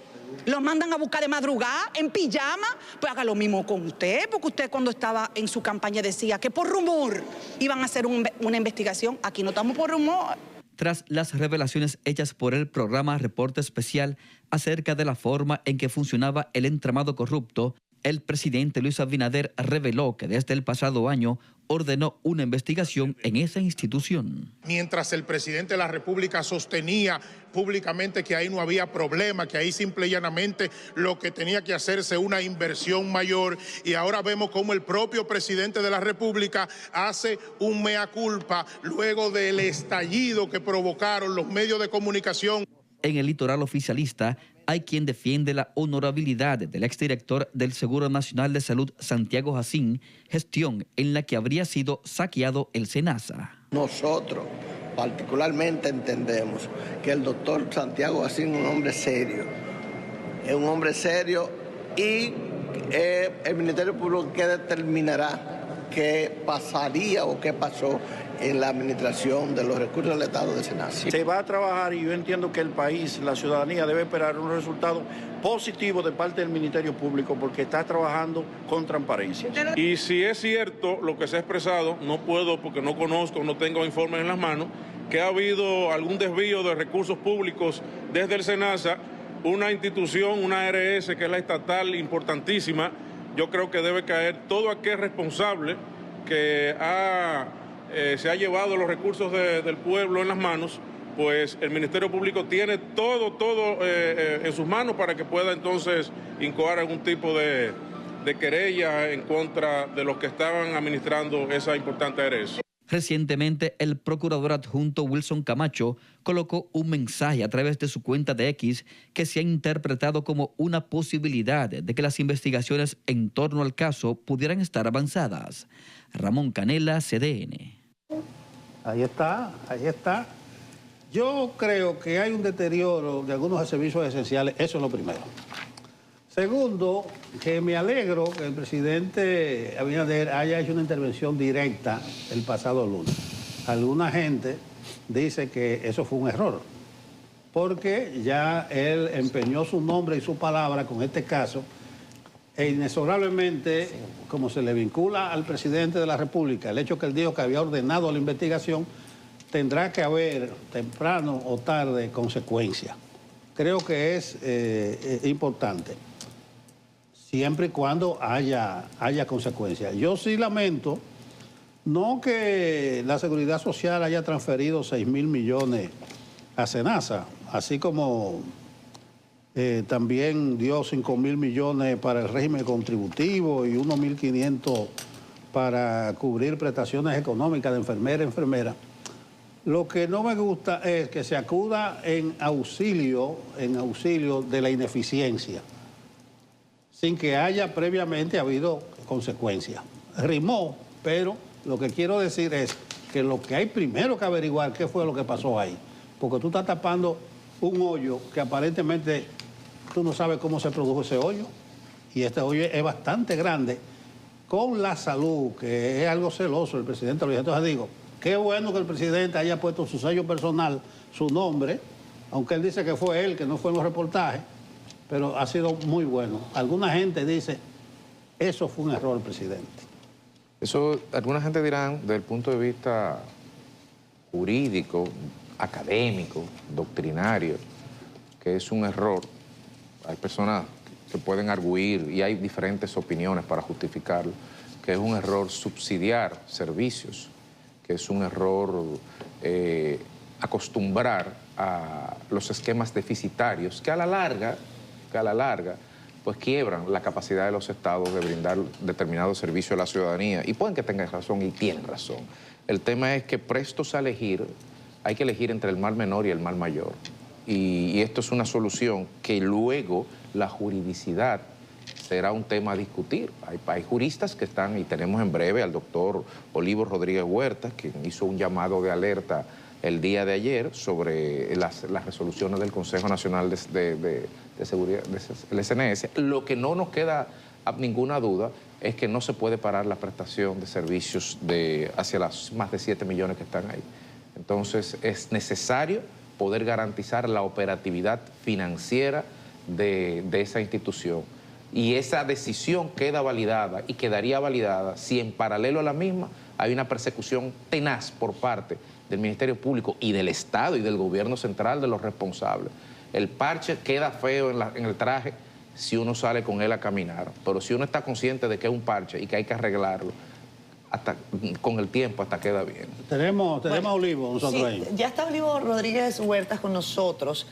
los mandan a buscar de madrugada, en pijama, pues haga lo mismo con usted, porque usted cuando estaba en su campaña decía que por rumor iban a hacer una investigación. Aquí no estamos por rumor. Tras las revelaciones hechas por el programa Reporte Especial acerca de la forma en que funcionaba el entramado corrupto, el presidente Luis Abinader reveló que desde el pasado año ordenó una investigación en esa institución. Mientras el presidente de la República sostenía públicamente que ahí no había problema, que ahí simple y llanamente lo que tenía que hacerse una inversión mayor, y ahora vemos cómo el propio presidente de la República hace un mea culpa luego del estallido que provocaron los medios de comunicación. En el litoral oficialista hay quien defiende la honorabilidad del exdirector del Seguro Nacional de Salud, Santiago Jacín, gestión en la que habría sido saqueado el SENASA. Nosotros particularmente entendemos que el doctor Santiago Jacín es un hombre serio, y el Ministerio Público que determinará qué pasaría o qué pasó en la administración de los recursos del Estado de SENASA. Se va a trabajar, y yo entiendo que el país, la ciudadanía debe esperar un resultado positivo de parte del Ministerio Público, porque está trabajando con transparencia. Y si es cierto lo que se ha expresado, no puedo porque no conozco, no tengo informes en las manos, que ha habido algún desvío de recursos públicos desde el SENASA, una institución, una ARS que es la estatal importantísima. Yo creo que debe caer todo aquel responsable que se ha llevado los recursos del pueblo en las manos, pues el Ministerio Público tiene todo en sus manos para que pueda entonces incoar algún tipo de querella en contra de los que estaban administrando esa importante ARS. Recientemente, el procurador adjunto Wilson Camacho colocó un mensaje a través de su cuenta de X que se ha interpretado como una posibilidad de que las investigaciones en torno al caso pudieran estar avanzadas. Ramón Canela, CDN. Ahí está. Yo creo que hay un deterioro de algunos servicios esenciales, eso es lo primero. Segundo, que me alegro que el presidente Abinader haya hecho una intervención directa el pasado lunes. Alguna gente dice que eso fue un error, porque ya él empeñó su nombre y su palabra con este caso E inexorablemente, como se le vincula al presidente de la República, el hecho que él dijo que había ordenado la investigación, tendrá que haber, temprano o tarde, consecuencias. Creo que es importante, siempre y cuando haya consecuencias. Yo sí lamento, no que la Seguridad Social haya transferido 6.000 millones a SENASA, así como también dio 5.000 millones para el régimen contributivo y unos 1.500 para cubrir prestaciones económicas de enfermera. Lo que no me gusta es que se acuda en auxilio de la ineficiencia, sin que haya previamente habido consecuencias. Rimó, pero lo que quiero decir es que lo que hay primero que averiguar qué fue lo que pasó ahí, porque tú estás tapando un hoyo que aparentemente tú no sabes cómo se produjo ese hoyo, y este hoyo es bastante grande, con la salud, que es algo celoso el presidente. Entonces digo, qué bueno que el presidente haya puesto su sello personal, su nombre, aunque él dice que fue él, que no fue en los reportajes, pero ha sido muy bueno. Alguna gente dice, eso fue un error, presidente. Eso, alguna gente dirán, desde el punto de vista jurídico, académico, doctrinario, que es un error. Hay personas que pueden arguir, y hay diferentes opiniones para justificarlo, que es un error subsidiar servicios, que es un error acostumbrar a los esquemas deficitarios que a la larga, pues quiebran la capacidad de los estados de brindar determinados servicios a la ciudadanía. Y pueden que tengan razón y tienen razón. El tema es que prestos a elegir, hay que elegir entre el mal menor y el mal mayor. Y esto es una solución que luego la juridicidad será un tema a discutir. Hay juristas que están, y tenemos en breve al doctor Olivo Rodríguez Huerta, que hizo un llamado de alerta el día de ayer sobre las resoluciones del Consejo Nacional de Seguridad, del SNS. Lo que no nos queda ninguna duda es que no se puede parar la prestación de servicios hacia las más de 7 millones que están ahí. Entonces es necesario poder garantizar la operatividad financiera de esa institución. Y esa decisión queda validada y quedaría validada si en paralelo a la misma hay una persecución tenaz por parte del Ministerio Público y del Estado y del Gobierno Central de los responsables. El parche queda feo en el traje si uno sale con él a caminar, pero si uno está consciente de que es un parche y que hay que arreglarlo, hasta con el tiempo hasta queda bien. Tenemos a Olivo nosotros ahí. Ya está Olivo Rodríguez Huertas con nosotros,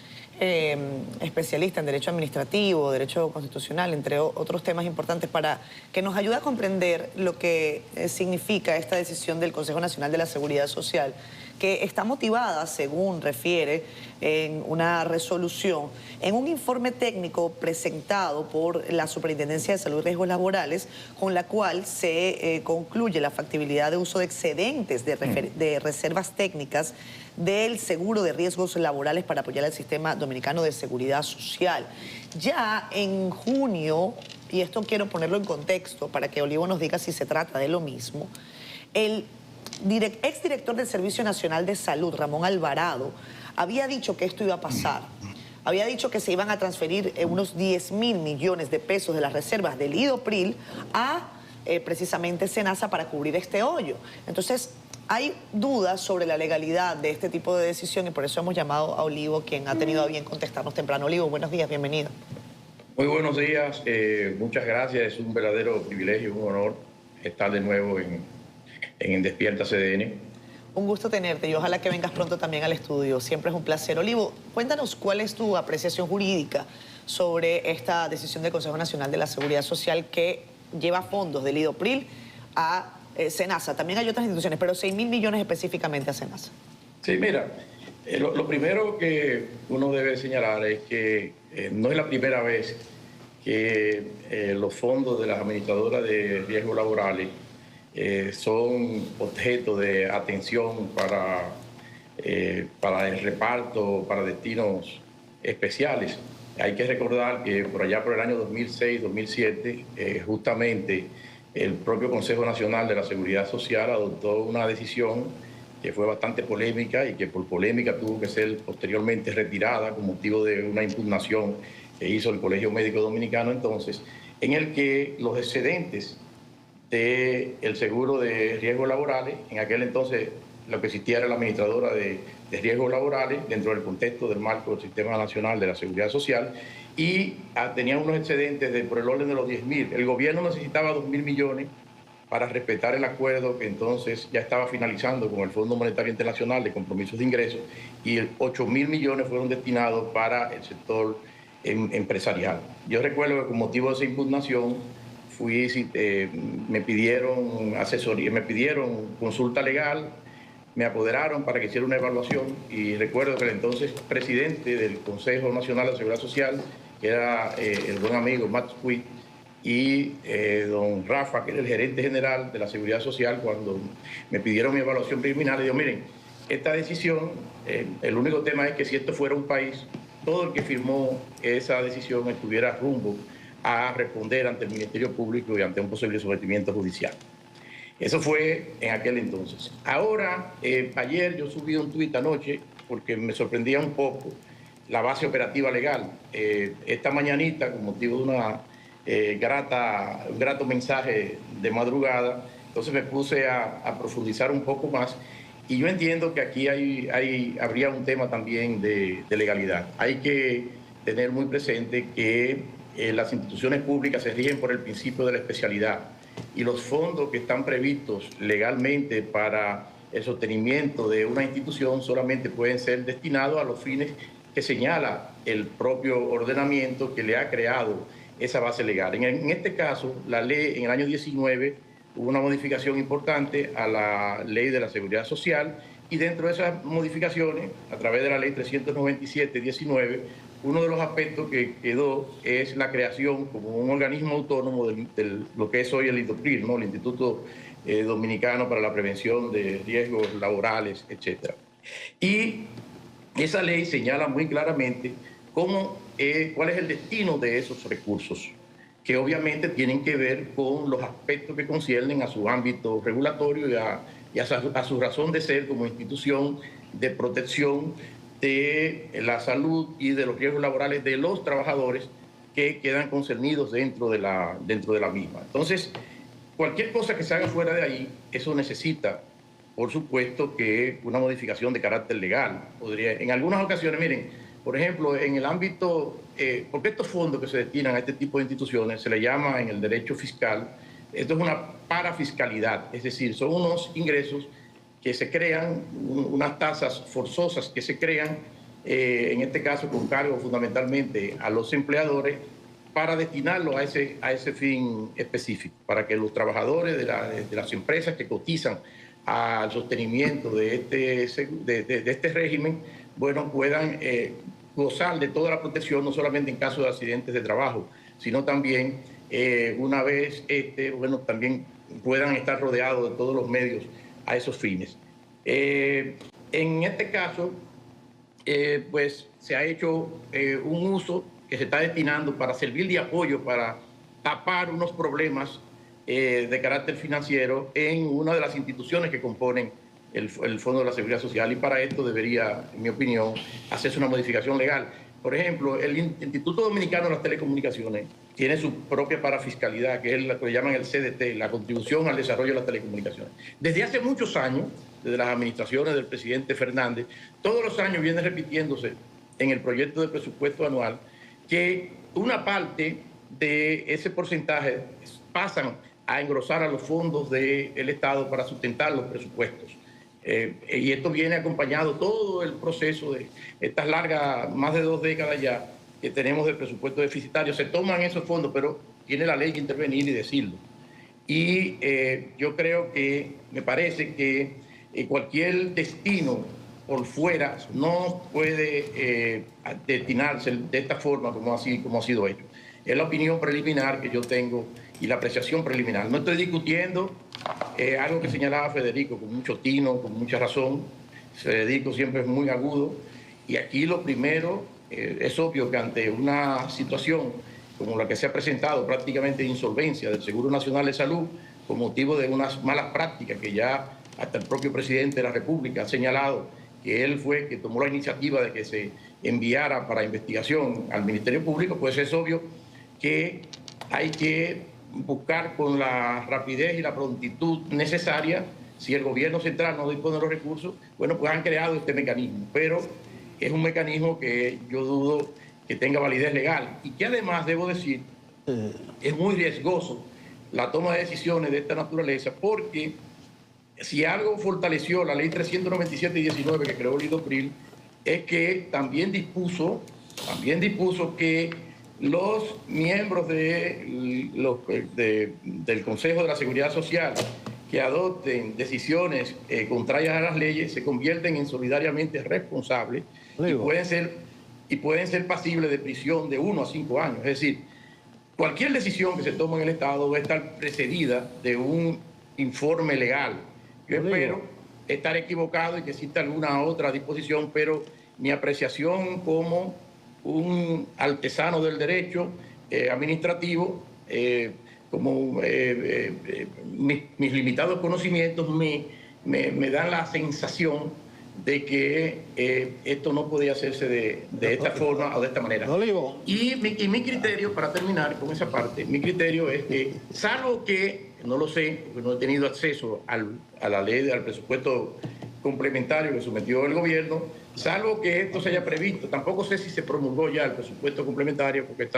especialista en Derecho Administrativo, Derecho Constitucional, entre otros temas importantes, para que nos ayude a comprender lo que significa esta decisión del Consejo Nacional de la Seguridad Social, que está motivada, según refiere en una resolución, en un informe técnico presentado por la Superintendencia de Salud y Riesgos Laborales, con la cual se concluye la factibilidad de uso de excedentes de reservas técnicas del seguro de riesgos laborales para apoyar al sistema dominicano de seguridad social. Ya en junio, y esto quiero ponerlo en contexto para que Olivo nos diga si se trata de lo mismo, el exdirector del Servicio Nacional de Salud, Ramón Alvarado, había dicho que esto iba a pasar. Había dicho que se iban a transferir unos 10.000 millones de pesos de las reservas del IDOPRIL a precisamente SENASA para cubrir este hoyo. Entonces, hay dudas sobre la legalidad de este tipo de decisión y por eso hemos llamado a Olivo, quien ha tenido a bien contestarnos temprano. Olivo, buenos días, bienvenido. Muy buenos días, muchas gracias. Es un verdadero privilegio, un honor estar de nuevo en Despierta CDN. Un gusto tenerte y ojalá que vengas pronto también al estudio. Siempre es un placer. Olivo, cuéntanos cuál es tu apreciación jurídica sobre esta decisión del Consejo Nacional de la Seguridad Social que lleva fondos del IDOPRIL a SENASA. También hay otras instituciones, pero 6.000 millones específicamente a SENASA. Sí, mira, lo primero que uno debe señalar es que no es la primera vez que los fondos de las administradoras de riesgos laborales son objeto de atención para el reparto, para destinos especiales. Hay que recordar que por allá por el año 2006-2007, justamente el propio Consejo Nacional de la Seguridad Social adoptó una decisión que fue bastante polémica y que por polémica tuvo que ser posteriormente retirada con motivo de una impugnación que hizo el Colegio Médico Dominicano entonces, en el que los excedentes del seguro de riesgos laborales, en aquel entonces lo que existía era la administradora de riesgos laborales dentro del contexto del marco del Sistema Nacional de la Seguridad Social, y tenían unos excedentes por el orden de los 10.000. El gobierno necesitaba 2.000 millones para respetar el acuerdo que entonces ya estaba finalizando con el Fondo Monetario Internacional de compromisos de ingresos, y 8.000 millones fueron destinados para el sector empresarial. Yo recuerdo que con motivo de esa impugnación me pidieron asesoría, me pidieron consulta legal, me apoderaron para que hiciera una evaluación, y recuerdo que el entonces presidente del Consejo Nacional de Seguridad Social, que era el buen amigo Max Puig, y don Rafa, que era el gerente general de la Seguridad Social, cuando me pidieron mi evaluación preliminar, le digo, miren, esta decisión, el único tema es que si esto fuera un país, todo el que firmó esa decisión estuviera rumbo a responder ante el Ministerio Público y ante un posible sometimiento judicial. Eso fue en aquel entonces. Ahora, ayer yo subí un tuit anoche porque me sorprendía un poco la base operativa legal. Esta mañanita, con motivo de un grato mensaje de madrugada, entonces me puse a profundizar un poco más, y yo entiendo que aquí habría un tema también de legalidad. Hay que tener muy presente que las instituciones públicas se rigen por el principio de la especialidad, y los fondos que están previstos legalmente para el sostenimiento de una institución solamente pueden ser destinados a los fines que señala el propio ordenamiento que le ha creado esa base legal. En este caso, la ley en el año 19 hubo una modificación importante a la ley de la Seguridad Social, y dentro de esas modificaciones, a través de la ley 397-19, uno de los aspectos que quedó es la creación como un organismo autónomo de lo que es hoy el INDOPRIL, ¿no? El Instituto Dominicano para la Prevención de Riesgos Laborales, etc. Y esa ley señala muy claramente cuál es el destino de esos recursos, que obviamente tienen que ver con los aspectos que conciernen a su ámbito regulatorio y a su razón de ser como institución de protección de la salud y de los riesgos laborales de los trabajadores que quedan concernidos dentro de la misma. Entonces, cualquier cosa que se haga fuera de ahí, eso necesita, por supuesto, que una modificación de carácter legal. En algunas ocasiones, miren, por ejemplo, en el ámbito, porque estos fondos que se destinan a este tipo de instituciones se le llama en el derecho fiscal, esto es una parafiscalidad, es decir, son unos ingresos que se crean, unas tasas forzosas que se crean, en este caso con cargo fundamentalmente a los empleadores, para destinarlo a ese fin específico, para que los trabajadores de las empresas que cotizan al sostenimiento de este régimen, bueno, puedan gozar de toda la protección, no solamente en caso de accidentes de trabajo, sino también una vez, bueno, también puedan estar rodeados de todos los medios a esos fines. En este caso, pues se ha hecho un uso que se está destinando para servir de apoyo, para tapar unos problemas de carácter financiero en una de las instituciones que componen el Fondo de la Seguridad Social, y para esto debería, en mi opinión, hacerse una modificación legal. Por ejemplo, el Instituto Dominicano de las Telecomunicaciones tiene su propia parafiscalidad, que es lo que llaman el CDT, la Contribución al Desarrollo de las Telecomunicaciones. Desde hace muchos años, desde las administraciones del presidente Fernández, todos los años viene repitiéndose en el proyecto de presupuesto anual que una parte de ese porcentaje pasan a engrosar a los fondos del Estado para sustentar los presupuestos. Y esto viene acompañado todo el proceso de estas largas, más de 2 décadas ya, que tenemos de presupuesto deficitario. Se toman esos fondos, pero tiene la ley que intervenir y decirlo. Y yo creo que, me parece que cualquier destino por fuera no puede destinarse de esta forma como ha sido hecho. Es la opinión preliminar que yo tengo y la apreciación preliminar. No estoy discutiendo algo que señalaba Federico con mucho tino, con mucha razón. Federico siempre es muy agudo, y aquí lo primero es obvio que ante una situación como la que se ha presentado, prácticamente de insolvencia del Seguro Nacional de Salud, con motivo de unas malas prácticas que ya hasta el propio presidente de la República ha señalado que él fue que tomó la iniciativa de que se enviara para investigación al Ministerio Público, pues es obvio que hay que buscar con la rapidez y la prontitud necesaria. Si el gobierno central no dispone de los recursos, bueno, pues han creado este mecanismo, pero es un mecanismo que yo dudo que tenga validez legal y que además, debo decir, es muy riesgoso la toma de decisiones de esta naturaleza, porque si algo fortaleció la ley 397 y 19 que creó Lido Pril, es que también dispuso que los miembros del Consejo de la Seguridad Social que adopten decisiones contrarias a las leyes se convierten en solidariamente responsables y pueden ser pasibles de prisión de 1 a 5 años. Es decir, cualquier decisión que se tome en el Estado debe estar precedida de un informe legal. Yo espero estar equivocado y que exista alguna otra disposición, pero mi apreciación como un artesano del derecho administrativo, como mis limitados conocimientos me dan la sensación de que esto no podía hacerse de esta forma o de esta manera. Y mi criterio, para terminar con esa parte, mi criterio es que, salvo que, no lo sé, porque no he tenido acceso a la ley, al presupuesto complementario que sometió el gobierno, salvo que esto se haya previsto, tampoco sé si se promulgó ya el presupuesto complementario, porque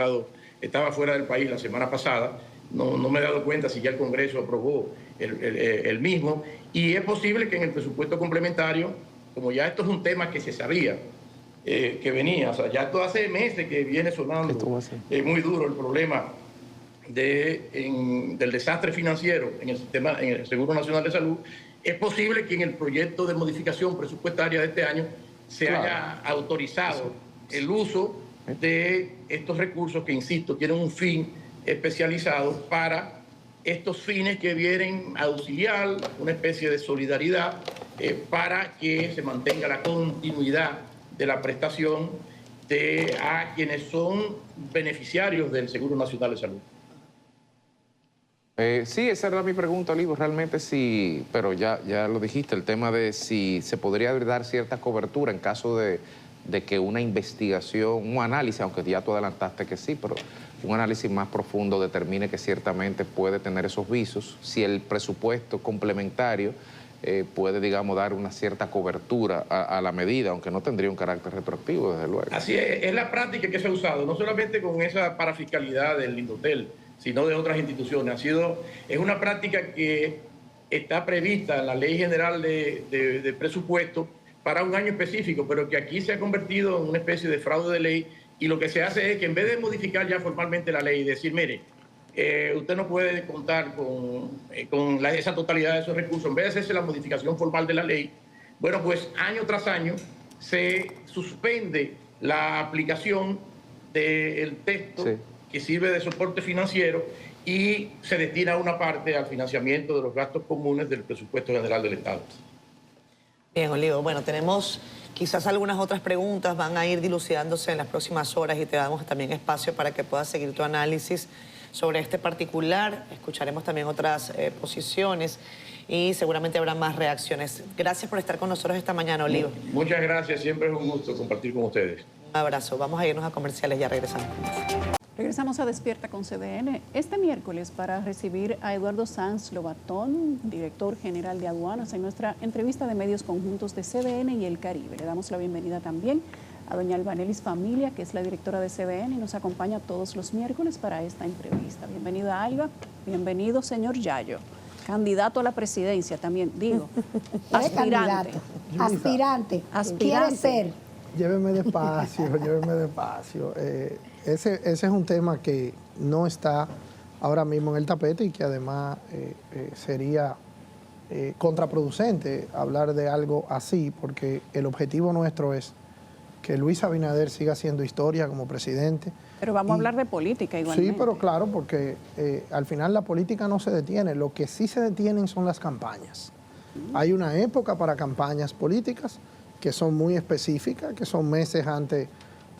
estaba fuera del país la semana pasada, no me he dado cuenta si ya el Congreso aprobó el mismo, y es posible que en el presupuesto complementario, como ya esto es un tema que se sabía que venía, o sea, ya esto hace meses que viene sonando muy duro el problema del desastre financiero en el Seguro Nacional de Salud, es posible que en el proyecto de modificación presupuestaria de este año se haya autorizado el uso de estos recursos que, insisto, tienen un fin especializado para estos fines que vienen a auxiliar una especie de solidaridad para que se mantenga la continuidad de la prestación a quienes son beneficiarios del Seguro Nacional de Salud. Sí, esa era mi pregunta, Olivo. Realmente sí, pero ya lo dijiste, el tema de si se podría dar cierta cobertura en caso de que una investigación, un análisis, aunque ya tú adelantaste que sí, pero un análisis más profundo determine que ciertamente puede tener esos visos, si el presupuesto complementario puede, digamos, dar una cierta cobertura a la medida, aunque no tendría un carácter retroactivo, desde luego. Así es la práctica que se ha usado, no solamente con esa parafiscalidad del Lindotel, sino de otras instituciones. Es una práctica que está prevista en la Ley General de Presupuesto para un año específico, pero que aquí se ha convertido en una especie de fraude de ley, y lo que se hace es que en vez de modificar ya formalmente la ley y decir, mire, usted no puede contar con esa totalidad de esos recursos, en vez de hacerse la modificación formal de la ley, bueno, pues año tras año se suspende la aplicación del texto que sirve de soporte financiero y se destina una parte al financiamiento de los gastos comunes del presupuesto general del Estado. Bien, Olivo. Bueno, tenemos quizás algunas otras preguntas, van a ir dilucidándose en las próximas horas y te damos también espacio para que puedas seguir tu análisis sobre este particular. Escucharemos también otras posiciones y seguramente habrá más reacciones. Gracias por estar con nosotros esta mañana, Olivo. Muchas gracias, siempre es un gusto compartir con ustedes. Un abrazo. Vamos a irnos a comerciales, ya regresamos. Regresamos a Despierta con CDN este miércoles para recibir a Eduardo Sanz Lobatón, director general de aduanas, en nuestra entrevista de medios conjuntos de CDN y El Caribe. Le damos la bienvenida también a doña Albanelis Familia, que es la directora de CDN y nos acompaña todos los miércoles para esta entrevista. Bienvenida, Alba. Bienvenido, señor Yayo. Candidato a la presidencia también, digo. Aspirante. Aspirante. ¿Quiere ser? Lléveme despacio, lléveme despacio. Ese es un tema que no está ahora mismo en el tapete y que además sería contraproducente hablar de algo así, porque el objetivo nuestro es que Luis Abinader siga haciendo historia como presidente. Pero vamos a hablar de política igualmente. Sí, pero claro, porque al final la política no se detiene. Lo que sí se detienen son las campañas. Hay una época para campañas políticas que son muy específicas, que son meses antes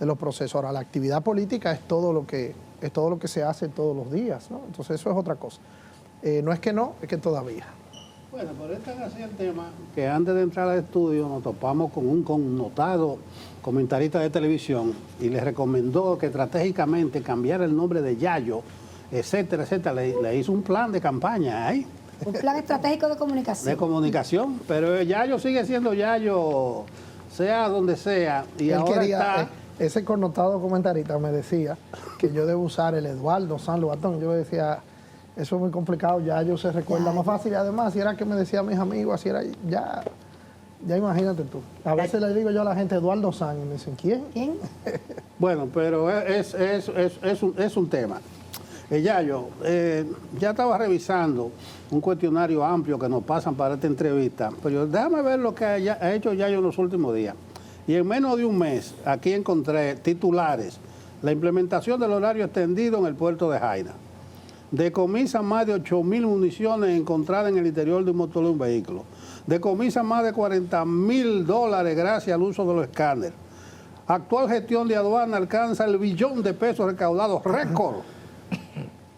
de los procesos. Ahora, la actividad política es todo lo que se hace todos los días, ¿no? Entonces eso es otra cosa. No es que no, es que todavía. Bueno, pero es tan así el tema que antes de entrar al estudio nos topamos con un connotado comentarista de televisión y le recomendó que estratégicamente cambiara el nombre de Yayo etcétera, etcétera. Le hizo un plan de campaña ahí. Un plan estratégico de comunicación. De comunicación, pero Yayo sigue siendo Yayo, sea donde sea. Y él ahora quería, está... ese connotado comentarista me decía que yo debo usar el Eduardo San Lobatón. Yo decía, eso es muy complicado, Yayo se recuerda más fácil. Y además, si era que me decía a mis amigos, así era, ya imagínate tú. A veces le digo yo a la gente Eduardo San y me dicen, ¿quién? Bueno, pero es un tema. Yayo, ya estaba revisando un cuestionario amplio que nos pasan para esta entrevista, pero déjame ver lo que ha hecho Yayo en los últimos días. Y en menos de un mes, aquí encontré titulares: la implementación del horario extendido en el puerto de Jaina. Decomisan más de 8.000 municiones encontradas en el interior de un motor de un vehículo. Decomisan más de $40.000 gracias al uso de los escáneres. Actual gestión de aduana alcanza el $1 billón de pesos recaudados, récord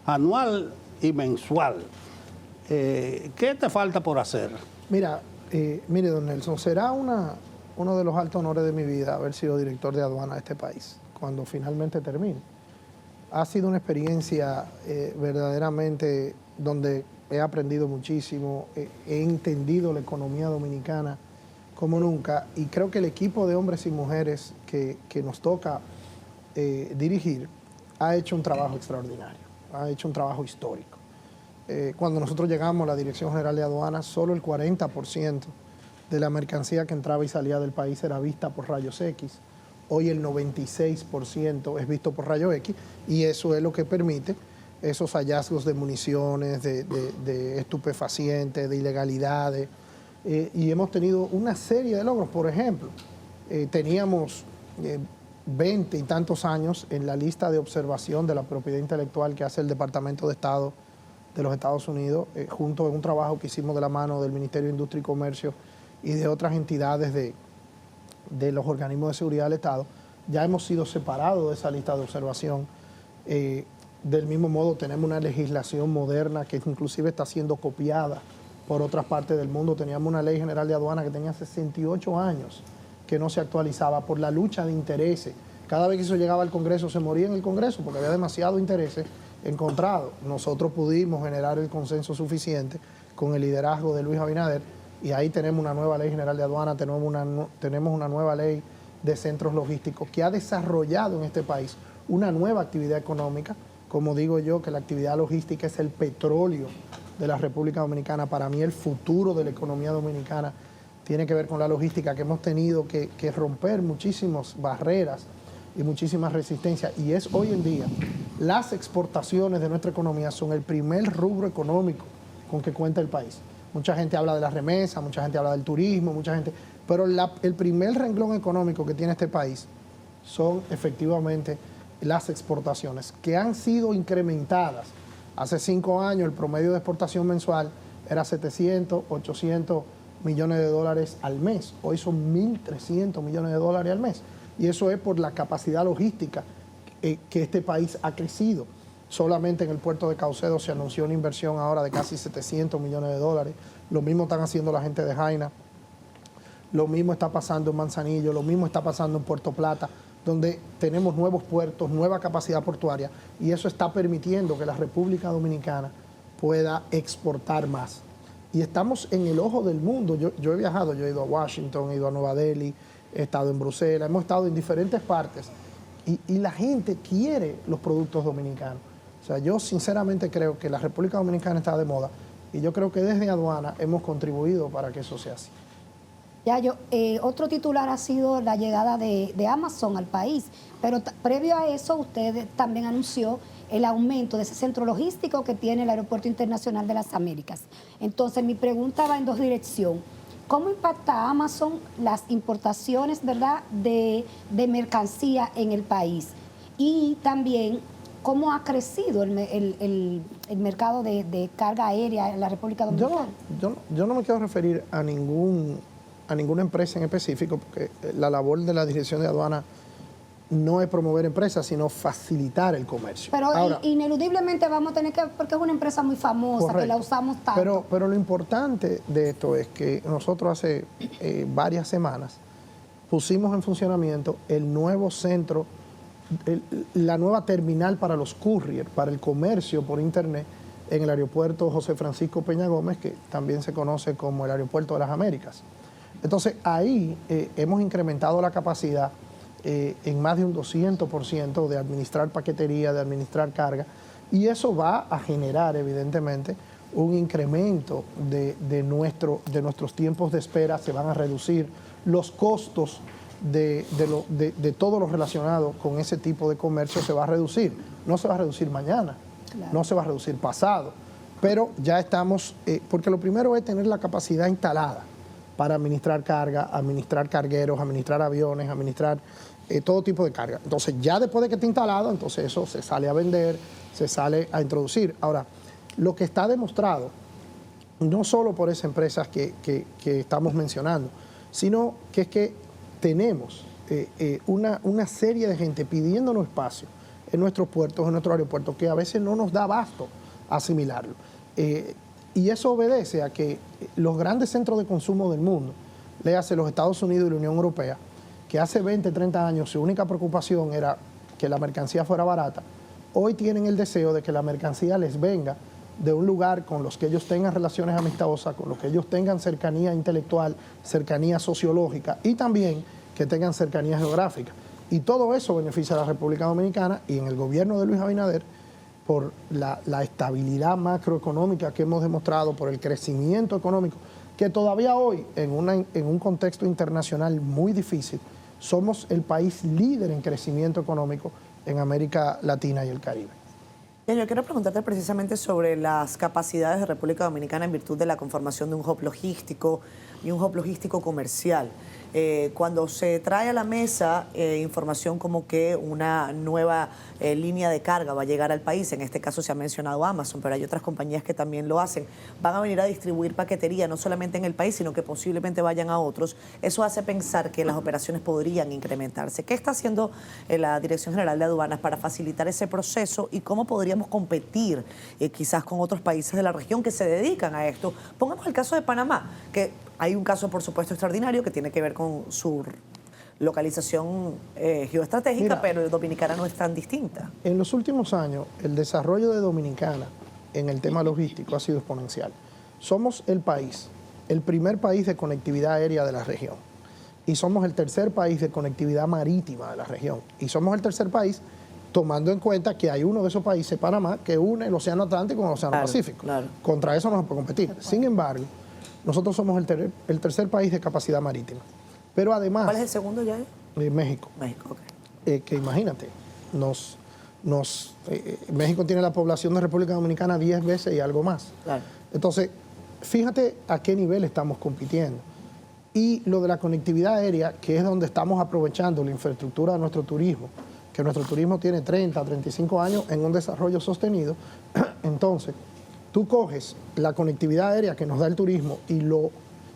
anual y mensual. ¿Qué te falta por hacer? Mira, mire, don Nelson, será uno de los altos honores de mi vida haber sido director de aduana de este país, cuando finalmente termine. Ha sido una experiencia verdaderamente donde he aprendido muchísimo, he entendido la economía dominicana como nunca, y creo que el equipo de hombres y mujeres que nos toca dirigir ha hecho un trabajo extraordinario, ha hecho un trabajo histórico. Cuando nosotros llegamos a la Dirección General de Aduanas, solo el 40% de la mercancía que entraba y salía del país era vista por rayos X. Hoy el 96% es visto por rayos X, y eso es lo que permite esos hallazgos de municiones, de estupefacientes, de ilegalidades. Y hemos tenido una serie de logros. Por ejemplo, teníamos 20 y tantos años en la lista de observación de la propiedad intelectual que hace el Departamento de Estado de los Estados Unidos, junto a un trabajo que hicimos de la mano del Ministerio de Industria y Comercio y de otras entidades de los organismos de seguridad del Estado. Ya hemos sido separados de esa lista de observación. Del mismo modo, tenemos una legislación moderna que inclusive está siendo copiada por otras partes del mundo. Teníamos una ley general de aduana que tenía 68 años que no se actualizaba por la lucha de intereses. Cada vez que eso llegaba al Congreso se moría en el Congreso porque había demasiados intereses encontrados. Nosotros pudimos generar el consenso suficiente con el liderazgo de Luis Abinader, y ahí tenemos una nueva ley general de aduana, tenemos una nueva ley de centros logísticos que ha desarrollado en este país una nueva actividad económica. Como digo yo, que la actividad logística es el petróleo de la República Dominicana. Para mí el futuro de la economía dominicana tiene que ver con la logística, que hemos tenido que romper muchísimas barreras y muchísimas resistencias, y es hoy en día las exportaciones de nuestra economía son el primer rubro económico con que cuenta el país. Mucha gente habla de la remesa, mucha gente habla del turismo, pero el primer renglón económico que tiene este país son efectivamente las exportaciones, que han sido incrementadas. Hace 5 años el promedio de exportación mensual era 700, 800 millones de dólares al mes. Hoy son 1.300 millones de dólares al mes. Y eso es por la capacidad logística que este país ha crecido. Solamente en el puerto de Caucedo se anunció una inversión ahora de casi 700 millones de dólares. Lo mismo están haciendo la gente de Jaina. Lo mismo está pasando en Manzanillo, lo mismo está pasando en Puerto Plata, donde tenemos nuevos puertos, nueva capacidad portuaria, y eso está permitiendo que la República Dominicana pueda exportar más. Y estamos en el ojo del mundo. Yo he viajado, yo he ido a Washington, he ido a Nueva Delhi, he estado en Bruselas, hemos estado en diferentes partes, y la gente quiere los productos dominicanos. O sea, yo sinceramente creo que la República Dominicana está de moda, y yo creo que desde aduana hemos contribuido para que eso sea así. Otro titular ha sido la llegada de Amazon al país, pero previo a eso usted también anunció el aumento de ese centro logístico que tiene el Aeropuerto Internacional de las Américas. Entonces mi pregunta va en dos direcciones. ¿Cómo impacta Amazon las importaciones, verdad, de mercancía en el país? Y también, ¿cómo ha crecido el mercado de carga aérea en la República Dominicana? Yo no me quiero referir a ninguna empresa en específico, porque la labor de la Dirección de Aduana no es promover empresas, sino facilitar el comercio. Pero ahora, ineludiblemente vamos a tener que, porque es una empresa muy famosa, correcto, que la usamos tanto. Pero lo importante de esto es que nosotros hace varias semanas pusimos en funcionamiento el nuevo centro la nueva terminal para los courier, para el comercio por internet en el aeropuerto José Francisco Peña Gómez, que también se conoce como el Aeropuerto de las Américas. Entonces ahí hemos incrementado la capacidad en más de un 200% de administrar paquetería, de administrar carga, y eso va a generar evidentemente un incremento de nuestros tiempos de espera, se van a reducir los costos de todo lo relacionado con ese tipo de comercio, se va a reducir. No se va a reducir mañana, claro, no se va a reducir pasado, pero ya estamos, porque lo primero es tener la capacidad instalada para administrar carga, administrar cargueros, administrar aviones, administrar todo tipo de carga. Entonces ya después de que esté instalado, entonces eso se sale a vender, se sale a introducir. Ahora, lo que está demostrado, no solo por esas empresas que estamos mencionando, sino que es que tenemos una serie de gente pidiéndonos espacio en nuestros puertos, en nuestros aeropuertos, que a veces no nos da abasto asimilarlo. Y eso obedece a que los grandes centros de consumo del mundo, léase los Estados Unidos y la Unión Europea, que hace 20, 30 años su única preocupación era que la mercancía fuera barata, hoy tienen el deseo de que la mercancía les venga de un lugar con los que ellos tengan relaciones amistosas, con los que ellos tengan cercanía intelectual, cercanía sociológica y también que tengan cercanía geográfica. Y todo eso beneficia a la República Dominicana y en el gobierno de Luis Abinader, por la estabilidad macroeconómica que hemos demostrado, por el crecimiento económico, que todavía hoy, en un contexto internacional muy difícil, somos el país líder en crecimiento económico en América Latina y el Caribe. Yo quiero preguntarte precisamente sobre las capacidades de República Dominicana en virtud de la conformación de un hub logístico y un hub logístico comercial. Cuando se trae a la mesa información como que una nueva línea de carga va a llegar al país, en este caso se ha mencionado Amazon, pero hay otras compañías que también lo hacen, van a venir a distribuir paquetería no solamente en el país, sino que posiblemente vayan a otros. Eso hace pensar que las operaciones podrían incrementarse. ¿Qué está haciendo la Dirección General de Aduanas para facilitar ese proceso y cómo podríamos competir quizás con otros países de la región que se dedican a esto? Pongamos el caso de Panamá, que hay un caso, por supuesto, extraordinario que tiene que ver con su localización geoestratégica. Mira, pero Dominicana no es tan distinta. En los últimos años, el desarrollo de Dominicana en el tema logístico ha sido exponencial. Somos el primer país de conectividad aérea de la región. Y somos el tercer país de conectividad marítima de la región. Y somos el tercer país tomando en cuenta que hay uno de esos países, Panamá, que une el Océano Atlántico con el Océano Pacífico. Claro. Contra eso no se puede competir. Sin embargo, nosotros somos el tercer país de capacidad marítima. Pero además... ¿Cuál es el segundo ya? México. México, ok. Que imagínate, México tiene la población de República Dominicana 10 veces y algo más. Claro. Entonces, fíjate a qué nivel estamos compitiendo. Y lo de la conectividad aérea, que es donde estamos aprovechando la infraestructura de nuestro turismo, que nuestro turismo tiene 30, 35 años en un desarrollo sostenido, entonces... Tú coges la conectividad aérea que nos da el turismo y lo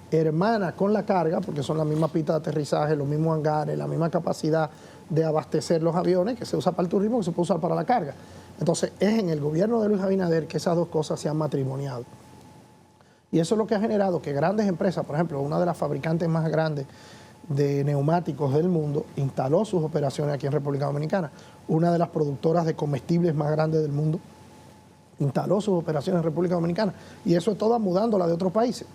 hermana con la carga, porque son las mismas pistas de aterrizaje, los mismos hangares, la misma capacidad de abastecer los aviones que se usa para el turismo, que se puede usar para la carga. Entonces, es en el gobierno de Luis Abinader que esas dos cosas se han matrimoniado. Y eso es lo que ha generado que grandes empresas, por ejemplo, una de las fabricantes más grandes de neumáticos del mundo, instaló sus operaciones aquí en República Dominicana. Una de las productoras de comestibles más grandes del mundo, instaló sus operaciones en República Dominicana, y eso es toda mudándola de otros países.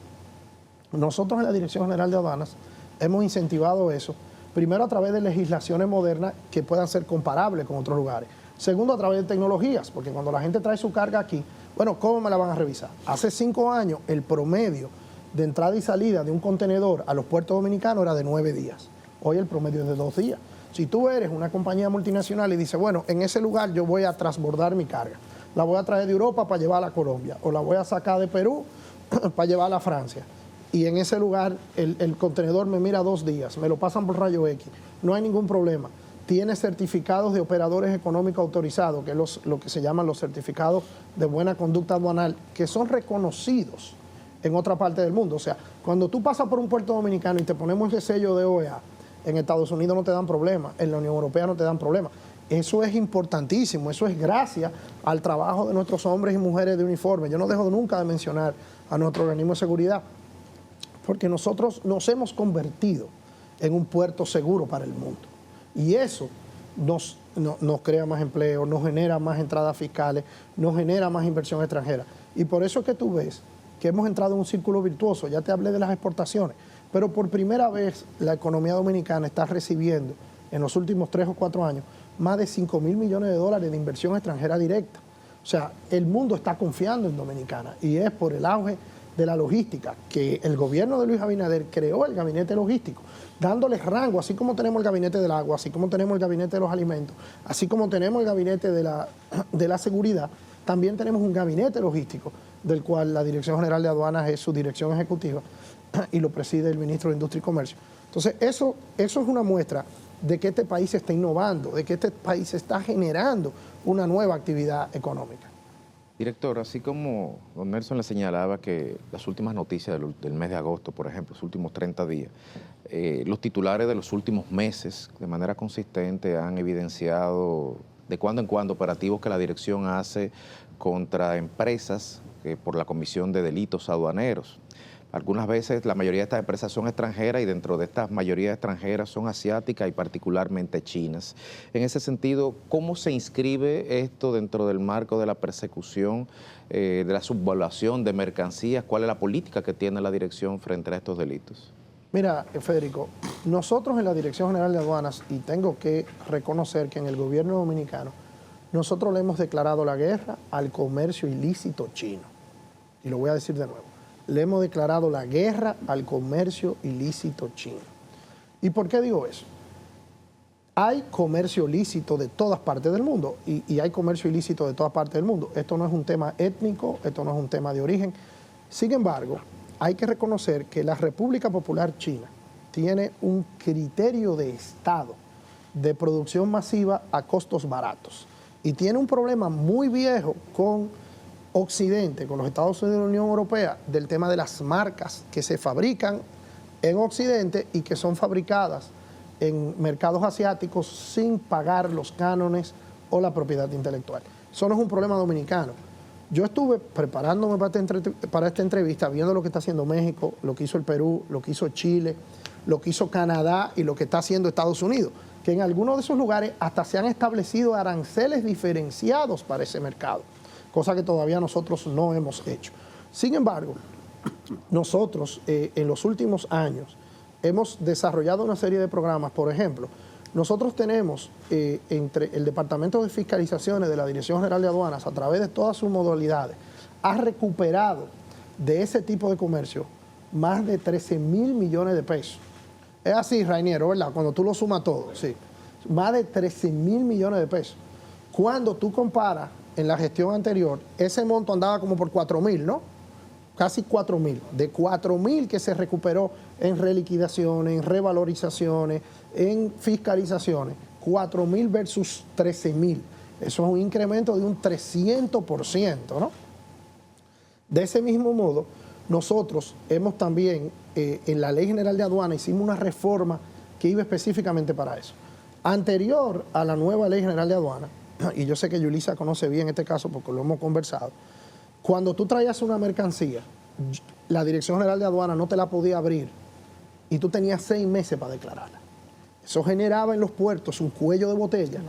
Nosotros en la Dirección General de Aduanas hemos incentivado eso, primero a través de legislaciones modernas que puedan ser comparables con otros lugares. Segundo, a través de tecnologías, porque cuando la gente trae su carga aquí, bueno, ¿cómo me la van a revisar? Hace 5 años el promedio de entrada y salida de un contenedor a los puertos dominicanos era de 9 días. Hoy el promedio es de 2 días. Si tú eres una compañía multinacional y dices, bueno, en ese lugar yo voy a transbordar mi carga, la voy a traer de Europa para llevarla a Colombia, o la voy a sacar de Perú para llevarla a Francia, y en ese lugar el contenedor me mira 2 días, me lo pasan por rayo X, no hay ningún problema. Tiene certificados de operadores económicos autorizados, que es lo que se llaman los certificados de buena conducta aduanal, que son reconocidos en otra parte del mundo. O sea, cuando tú pasas por un puerto dominicano y te ponemos ese sello de OEA, en Estados Unidos no te dan problema, en la Unión Europea no te dan problema. Eso es importantísimo, eso es gracias al trabajo de nuestros hombres y mujeres de uniforme. Yo no dejo nunca de mencionar a nuestro organismo de seguridad, porque nosotros nos hemos convertido en un puerto seguro para el mundo. Y eso nos crea más empleo, nos genera más entradas fiscales, nos genera más inversión extranjera. Y por eso es que tú ves que hemos entrado en un círculo virtuoso. Ya te hablé de las exportaciones, pero por primera vez la economía dominicana está recibiendo en los últimos 3 o 4 años más de 5.000 millones de dólares de inversión extranjera directa. O sea, el mundo está confiando en Dominicana y es por el auge de la logística, que el gobierno de Luis Abinader creó el gabinete logístico, dándoles rango, así como tenemos el gabinete del agua, así como tenemos el gabinete de los alimentos, así como tenemos el gabinete de la seguridad, también tenemos un gabinete logístico, del cual la Dirección General de Aduanas es su dirección ejecutiva y lo preside el ministro de Industria y Comercio. Entonces, eso es una muestra de que este país está innovando, de que este país está generando una nueva actividad económica. Director, así como don Nelson le señalaba que las últimas noticias del mes de agosto, por ejemplo, los últimos 30 días, los titulares de los últimos meses de manera consistente han evidenciado de cuando en cuando operativos que la dirección hace contra empresas por la comisión de delitos aduaneros. Algunas veces la mayoría de estas empresas son extranjeras y dentro de estas mayorías extranjeras son asiáticas y particularmente chinas. En ese sentido, ¿cómo se inscribe esto dentro del marco de la persecución, de la subvaluación de mercancías? ¿Cuál es la política que tiene la dirección frente a estos delitos? Mira, Federico, nosotros en la Dirección General de Aduanas, y tengo que reconocer que en el gobierno dominicano, nosotros le hemos declarado la guerra al comercio ilícito chino. Y lo voy a decir de nuevo. Le hemos declarado la guerra al comercio ilícito chino. ¿Y por qué digo eso? Hay comercio ilícito de todas partes del mundo y hay comercio ilícito de todas partes del mundo. Esto no es un tema étnico, esto no es un tema de origen. Sin embargo, hay que reconocer que la República Popular China tiene un criterio de Estado de producción masiva a costos baratos y tiene un problema muy viejo con Occidente, con los Estados Unidos y la Unión Europea, del tema de las marcas que se fabrican en Occidente y que son fabricadas en mercados asiáticos sin pagar los cánones o la propiedad intelectual. Eso no es un problema dominicano. Yo estuve preparándome para esta entrevista, viendo lo que está haciendo México, lo que hizo el Perú, lo que hizo Chile, lo que hizo Canadá y lo que está haciendo Estados Unidos, que en algunos de esos lugares hasta se han establecido aranceles diferenciados para ese mercado, cosa que todavía nosotros no hemos hecho. Sin embargo, nosotros en los últimos años hemos desarrollado una serie de programas. Por ejemplo, nosotros tenemos entre el Departamento de Fiscalizaciones de la Dirección General de Aduanas, a través de todas sus modalidades, ha recuperado de ese tipo de comercio más de 13.000 millones de pesos. Es así, Rainiero, ¿verdad? Cuando tú lo sumas todo, sí. Más de 13.000 millones de pesos. Cuando tú comparas en la gestión anterior, ese monto andaba como por 4.000, ¿no? Casi 4.000. De 4.000 que se recuperó en reliquidaciones, en revalorizaciones, en fiscalizaciones, 4.000 versus 13.000. Eso es un incremento de un 300%, ¿no? De ese mismo modo, nosotros hemos también, en la Ley General de Aduana, hicimos una reforma que iba específicamente para eso. Anterior a la nueva Ley General de Aduana, y yo sé que Yulisa conoce bien este caso porque lo hemos conversado, cuando tú traías una mercancía, la Dirección General de Aduana no te la podía abrir y tú tenías 6 meses para declararla. Eso generaba en los puertos un cuello de botella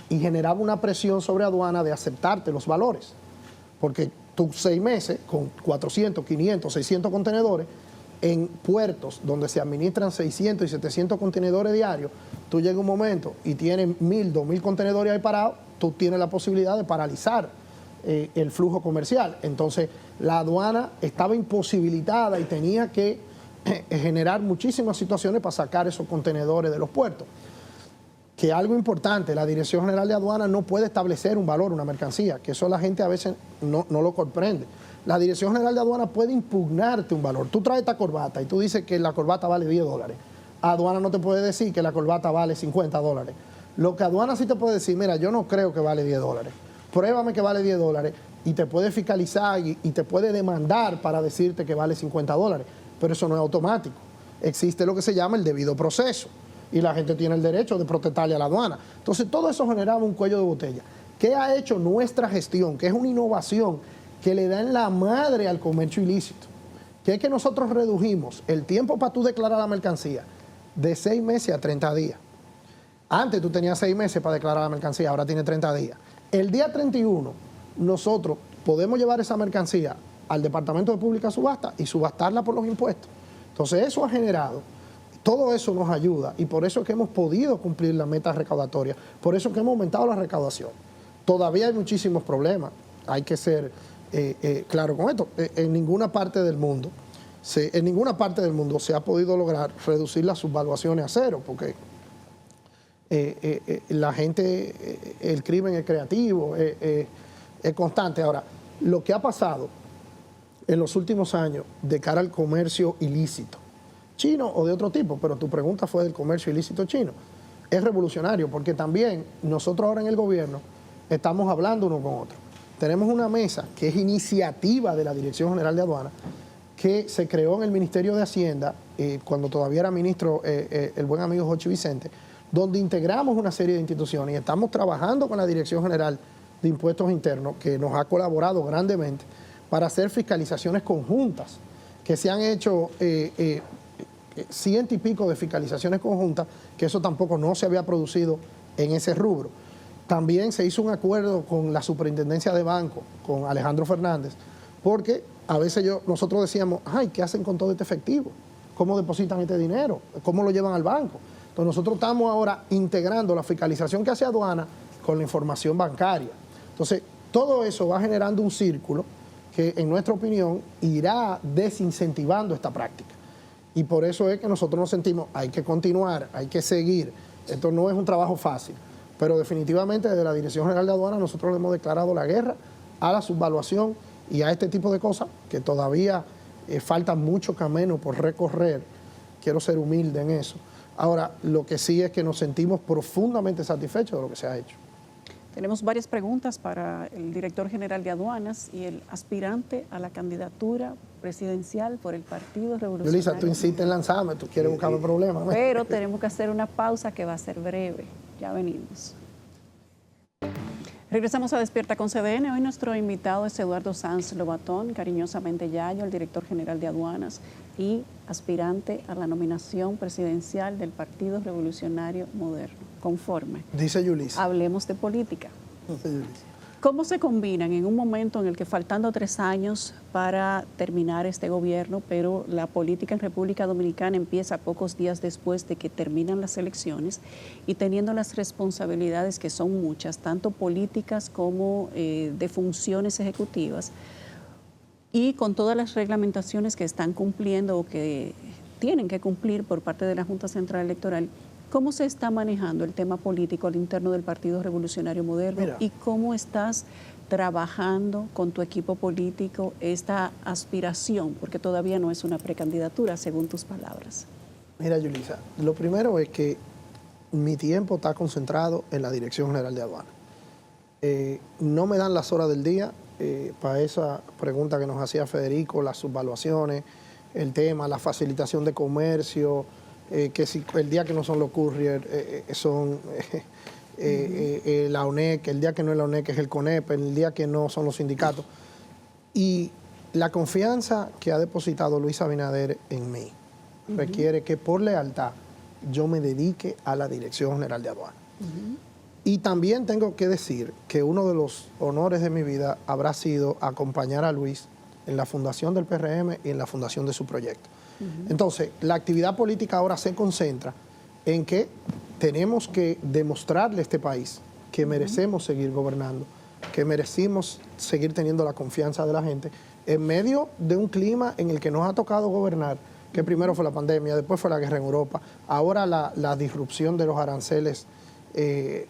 y generaba una presión sobre aduana de aceptarte los valores. Porque tú 6 meses con 400, 500, 600 contenedores en puertos donde se administran 600 y 700 contenedores diarios, tú llegas un momento y tienes 1.000, 2.000 contenedores ahí parados, tú tienes la posibilidad de paralizar el flujo comercial. Entonces, la aduana estaba imposibilitada y tenía que generar muchísimas situaciones para sacar esos contenedores de los puertos. Que algo importante, la Dirección General de Aduana no puede establecer un valor, una mercancía, que eso la gente a veces no lo comprende. La Dirección General de Aduana puede impugnarte un valor. Tú traes esta corbata y tú dices que la corbata vale $10. Aduana no te puede decir que la corbata vale $50. Lo que aduana sí te puede decir, mira, yo no creo que vale $10. Pruébame que vale $10 y te puede fiscalizar y te puede demandar para decirte que vale $50. Pero eso no es automático. Existe lo que se llama el debido proceso y la gente tiene el derecho de protestarle a la aduana. Entonces, todo eso generaba un cuello de botella. ¿Qué ha hecho nuestra gestión? Que es una innovación que le da en la madre al comercio ilícito. Que es que nosotros redujimos el tiempo para tú declarar la mercancía de 6 meses a 30 días. Antes tú tenías 6 meses para declarar la mercancía, ahora tiene 30 días. El día 31 nosotros podemos llevar esa mercancía al Departamento de Pública Subasta y subastarla por los impuestos. Entonces eso ha generado, todo eso nos ayuda y por eso es que hemos podido cumplir la meta recaudatoria, por eso es que hemos aumentado la recaudación. Todavía hay muchísimos problemas, hay que ser claro con esto. En ninguna parte del mundo se ha podido lograr reducir las subvaluaciones a cero, porque la gente, el crimen es creativo, es constante. Ahora, lo que ha pasado en los últimos años de cara al comercio ilícito, chino o de otro tipo, pero tu pregunta fue del comercio ilícito chino, es revolucionario, porque también nosotros ahora en el gobierno estamos hablando uno con otro. Tenemos una mesa que es iniciativa de la Dirección General de Aduanas, que se creó en el Ministerio de Hacienda, cuando todavía era ministro el buen amigo Jochi Vicente, donde integramos una serie de instituciones y estamos trabajando con la Dirección General de Impuestos Internos, que nos ha colaborado grandemente, para hacer fiscalizaciones conjuntas, que se han hecho 100 y pico de fiscalizaciones conjuntas, que eso tampoco no se había producido en ese rubro. También se hizo un acuerdo con la Superintendencia de Banco, con Alejandro Fernández, porque a veces nosotros decíamos, ay, ¿qué hacen con todo este efectivo? ¿Cómo depositan este dinero? ¿Cómo lo llevan al banco? Entonces nosotros estamos ahora integrando la fiscalización que hace aduana con la información bancaria. Entonces todo eso va generando un círculo que en nuestra opinión irá desincentivando esta práctica. Y por eso es que nosotros nos sentimos, hay que continuar, hay que seguir. Esto no es un trabajo fácil, pero definitivamente desde la Dirección General de Aduanas nosotros le hemos declarado la guerra a la subvaluación y a este tipo de cosas que todavía falta mucho camino por recorrer. Quiero ser humilde en eso. Ahora, lo que sí es que nos sentimos profundamente satisfechos de lo que se ha hecho. Tenemos varias preguntas para el director general de Aduanas y el aspirante a la candidatura presidencial por el Partido Revolucionario. Yulisa, tú insistes en lanzarme, tú quieres buscarme problemas. Pero tenemos que hacer una pausa que va a ser breve. Ya venimos. Regresamos a Despierta con CDN. Hoy nuestro invitado es Eduardo Sanz Lobatón, cariñosamente Yayo, el director general de Aduanas y aspirante a la nominación presidencial del Partido Revolucionario Moderno. Conforme. Dice Yulisa. Hablemos de política. Dice Yulisa. ¿Cómo se combinan en un momento en el que faltando 3 años para terminar este gobierno, pero la política en República Dominicana empieza pocos días después de que terminan las elecciones y teniendo las responsabilidades que son muchas, tanto políticas como de funciones ejecutivas, y con todas las reglamentaciones que están cumpliendo o que tienen que cumplir por parte de la Junta Central Electoral? ¿Cómo se está manejando el tema político al interno del Partido Revolucionario Moderno? Mira. ¿Y cómo estás trabajando con tu equipo político esta aspiración? Porque todavía no es una precandidatura, según tus palabras. Mira, Yulisa, lo primero es que mi tiempo está concentrado en la Dirección General de Aduanas. No me dan las horas del día para esa pregunta que nos hacía Federico, las subvaluaciones, el tema, la facilitación de comercio, que si el día que no son los couriers son la ONEC, el día que no es la ONEC es el CONEP, el día que no son los sindicatos. Y la confianza que ha depositado Luis Abinader en mí requiere que por lealtad yo me dedique a la Dirección General de Aduanas. Y también tengo que decir que uno de los honores de mi vida habrá sido acompañar a Luis en la fundación del PRM y en la fundación de su proyecto. Entonces, la actividad política ahora se concentra en que tenemos que demostrarle a este país que merecemos seguir gobernando, que merecimos seguir teniendo la confianza de la gente, en medio de un clima en el que nos ha tocado gobernar, que primero fue la pandemia, después fue la guerra en Europa, ahora la disrupción de los aranceles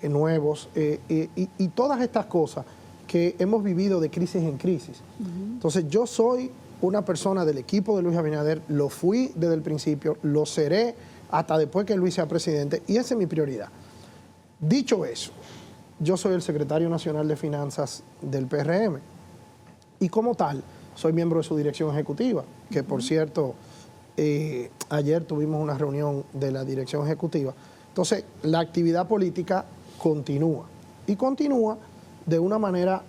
nuevos y todas estas cosas que hemos vivido de crisis en crisis. Entonces, yo soy una persona del equipo de Luis Abinader, lo fui desde el principio, lo seré hasta después que Luis sea presidente, y esa es mi prioridad. Dicho eso, yo soy el secretario nacional de Finanzas del PRM y como tal soy miembro de su dirección ejecutiva, que por cierto, ayer tuvimos una reunión de la dirección ejecutiva. Entonces, la actividad política continúa y continúa de una manera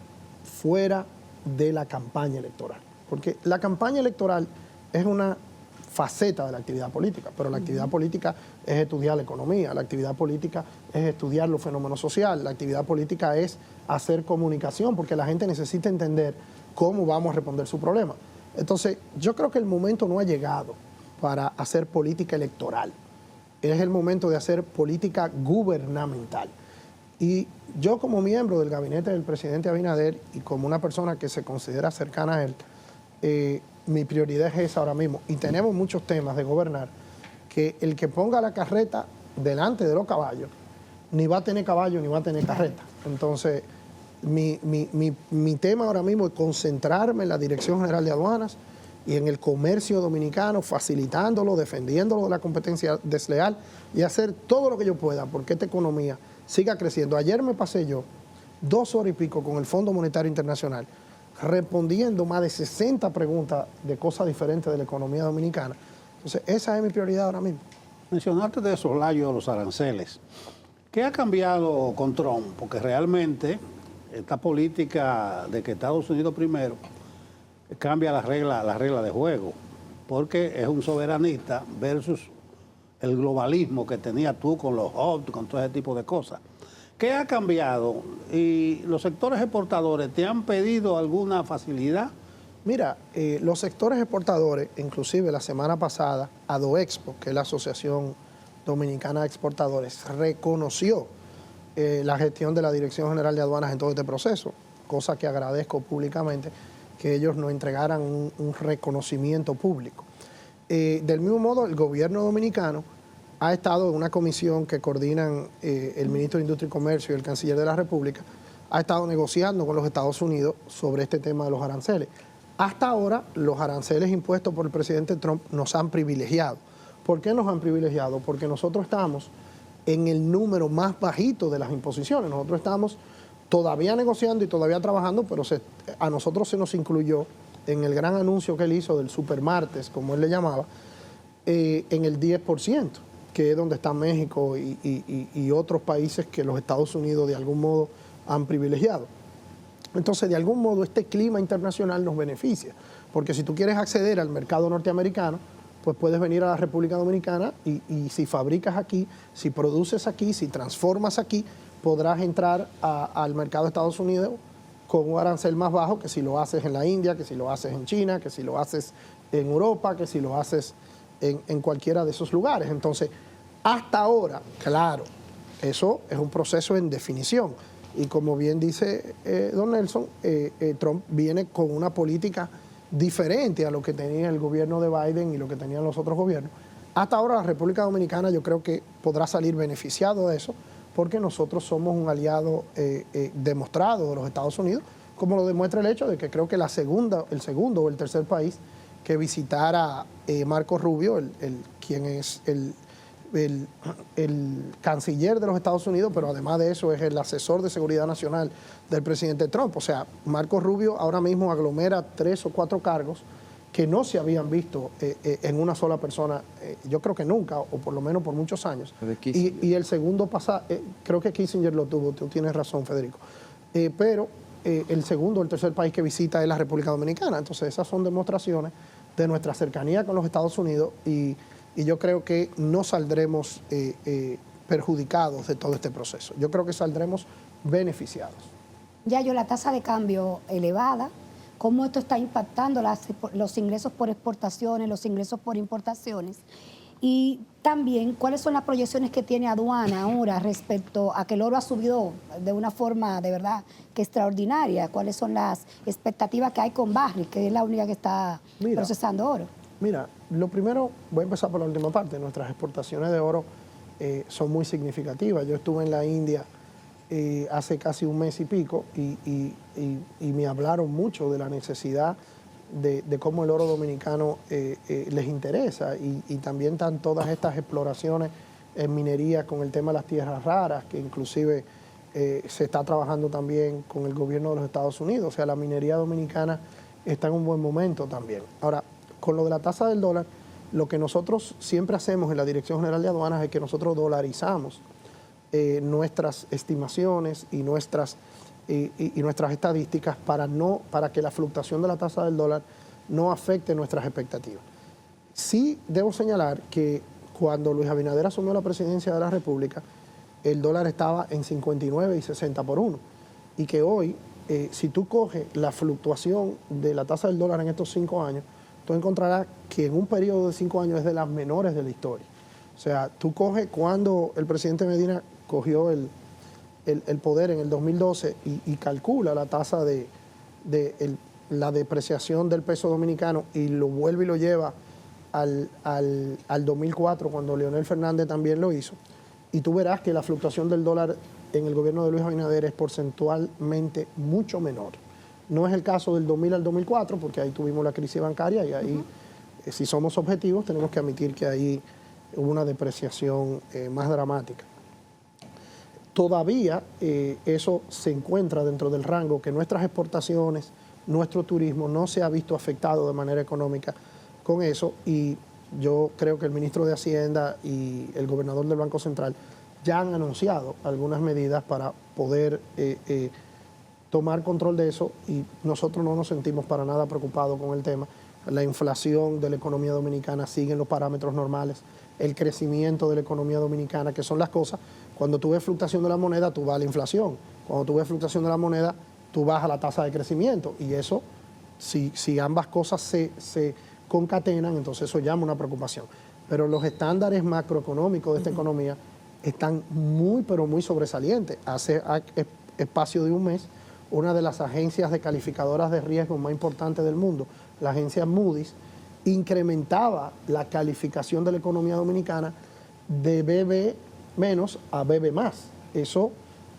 fuera de la campaña electoral. Porque la campaña electoral es una faceta de la actividad política, pero la actividad política es estudiar la economía, la actividad política es estudiar los fenómenos sociales, la actividad política es hacer comunicación, porque la gente necesita entender cómo vamos a responder su problema. Entonces, yo creo que el momento no ha llegado para hacer política electoral, es el momento de hacer política gubernamental. Y yo, como miembro del gabinete del presidente Abinader y como una persona que se considera cercana a él, mi prioridad es esa ahora mismo. Y tenemos muchos temas de gobernar que el que ponga la carreta delante de los caballos, ni va a tener caballo ni va a tener carreta. Entonces, mi tema ahora mismo es concentrarme en la Dirección General de Aduanas y en el comercio dominicano, facilitándolo, defendiéndolo de la competencia desleal y hacer todo lo que yo pueda porque esta economía siga creciendo. Ayer me pasé yo 2 horas y pico con el Fondo Monetario Internacional respondiendo más de 60 preguntas de cosas diferentes de la economía dominicana. Entonces, esa es mi prioridad ahora mismo. Mencionaste de soslayo de los aranceles. ¿Qué ha cambiado con Trump? Porque realmente esta política de que Estados Unidos primero cambia la regla de juego, porque es un soberanista versus el globalismo que tenía tú con los hubs, con todo ese tipo de cosas. ¿Qué ha cambiado? ¿Y los sectores exportadores te han pedido alguna facilidad? Mira, los sectores exportadores, inclusive la semana pasada, ADOEXPO, que es la Asociación Dominicana de Exportadores, reconoció la gestión de la Dirección General de Aduanas en todo este proceso, cosa que agradezco públicamente que ellos nos entregaran un reconocimiento público. Del mismo modo, el gobierno dominicano ha estado en una comisión que coordinan el ministro de Industria y Comercio y el canciller de la República, ha estado negociando con los Estados Unidos sobre este tema de los aranceles. Hasta ahora, los aranceles impuestos por el presidente Trump nos han privilegiado. ¿Por qué nos han privilegiado? Porque nosotros estamos en el número más bajito de las imposiciones. Nosotros estamos todavía negociando y todavía trabajando, pero a nosotros se nos incluyó en el gran anuncio que él hizo del supermartes, como él le llamaba, en el 10%, que es donde está México y otros países que los Estados Unidos de algún modo han privilegiado. Entonces, de algún modo, este clima internacional nos beneficia, porque si tú quieres acceder al mercado norteamericano, pues puedes venir a la República Dominicana y si fabricas aquí, si produces aquí, si transformas aquí, podrás entrar al mercado de Estados Unidos con un arancel más bajo que si lo haces en la India, que si lo haces en China, que si lo haces en Europa, que si lo haces en cualquiera de esos lugares. Entonces, hasta ahora, claro, eso es un proceso en definición. Y como bien dice don Nelson, Trump viene con una política diferente a lo que tenía el gobierno de Biden y lo que tenían los otros gobiernos. Hasta ahora la República Dominicana yo creo que podrá salir beneficiado de eso porque nosotros somos un aliado demostrado de los Estados Unidos, como lo demuestra el hecho de que creo que el segundo o el tercer país que visitara Marco Rubio, quien es el canciller de los Estados Unidos, pero además de eso es el asesor de seguridad nacional del presidente Trump. O sea, Marco Rubio ahora mismo aglomera 3 o 4 cargos que no se habían visto en una sola persona, yo creo que nunca, o por lo menos por muchos años. Y el segundo creo que Kissinger lo tuvo, tú tienes razón, Federico. Pero el segundo o el tercer país que visita es la República Dominicana. Entonces esas son demostraciones de nuestra cercanía con los Estados Unidos y yo creo que no saldremos perjudicados de todo este proceso. Yo creo que saldremos beneficiados. Yayo, la tasa de cambio elevada, ¿cómo esto está impactando los ingresos por exportaciones, los ingresos por importaciones? Y también, ¿cuáles son las proyecciones que tiene aduana ahora respecto a que el oro ha subido de una forma de verdad que extraordinaria? ¿Cuáles son las expectativas que hay con Barrick, que es la única que está procesando oro? Mira, lo primero, voy a empezar por la última parte. Nuestras exportaciones de oro son muy significativas. Yo estuve en la India hace casi un mes y pico y me hablaron mucho de la necesidad de cómo el oro dominicano les interesa y también están todas estas exploraciones en minería con el tema de las tierras raras, que inclusive se está trabajando también con el gobierno de los Estados Unidos. O sea, la minería dominicana está en un buen momento también. Ahora, con lo de la tasa del dólar, lo que nosotros siempre hacemos en la Dirección General de Aduanas es que nosotros dolarizamos nuestras estimaciones y nuestras estadísticas para que la fluctuación de la tasa del dólar no afecte nuestras expectativas. Sí debo señalar que cuando Luis Abinader asumió la presidencia de la República, el dólar estaba en 59 y 60 por 1. Y que hoy, si tú coges la fluctuación de la tasa del dólar en estos 5 años, tú encontrarás que en un periodo de 5 años es de las menores de la historia. O sea, tú coges cuando el presidente Medina cogió el poder en el 2012 y calcula la tasa de la depreciación del peso dominicano y lo vuelve y lo lleva al 2004, cuando Leonel Fernández también lo hizo, y tú verás que la fluctuación del dólar en el gobierno de Luis Abinader es porcentualmente mucho menor. No es el caso del 2000 al 2004, porque ahí tuvimos la crisis bancaria y ahí, si somos objetivos, tenemos que admitir que ahí hubo una depreciación más dramática. Todavía eso se encuentra dentro del rango que nuestras exportaciones, nuestro turismo no se ha visto afectado de manera económica con eso, y yo creo que el ministro de Hacienda y el gobernador del Banco Central ya han anunciado algunas medidas para poder tomar control de eso, y nosotros no nos sentimos para nada preocupados con el tema. La inflación de la economía dominicana sigue en los parámetros normales, el crecimiento de la economía dominicana, que son las cosas, cuando tú ves fluctuación de la moneda, tú vas a la inflación, cuando tú ves fluctuación de la moneda, tú vas a la tasa de crecimiento, y eso, si ambas cosas se concatenan, entonces eso llama una preocupación. Pero los estándares macroeconómicos de esta economía están muy, pero muy sobresalientes. Hace espacio de un mes, una de las agencias de calificadoras de riesgo más importantes del mundo, la agencia Moody's, incrementaba la calificación de la economía dominicana de BB- a BB+. Eso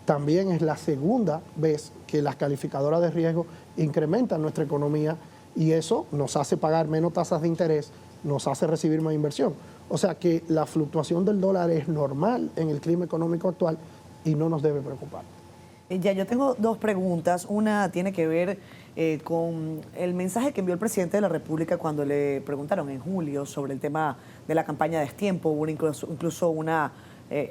también es la segunda vez que las calificadoras de riesgo incrementan nuestra economía, y eso nos hace pagar menos tasas de interés, nos hace recibir más inversión. O sea que la fluctuación del dólar es normal en el clima económico actual y no nos debe preocupar. Ya, yo tengo dos preguntas. Una tiene que ver con el mensaje que envió el presidente de la República cuando le preguntaron en julio sobre el tema de la campaña de destiempo. Hubo incluso una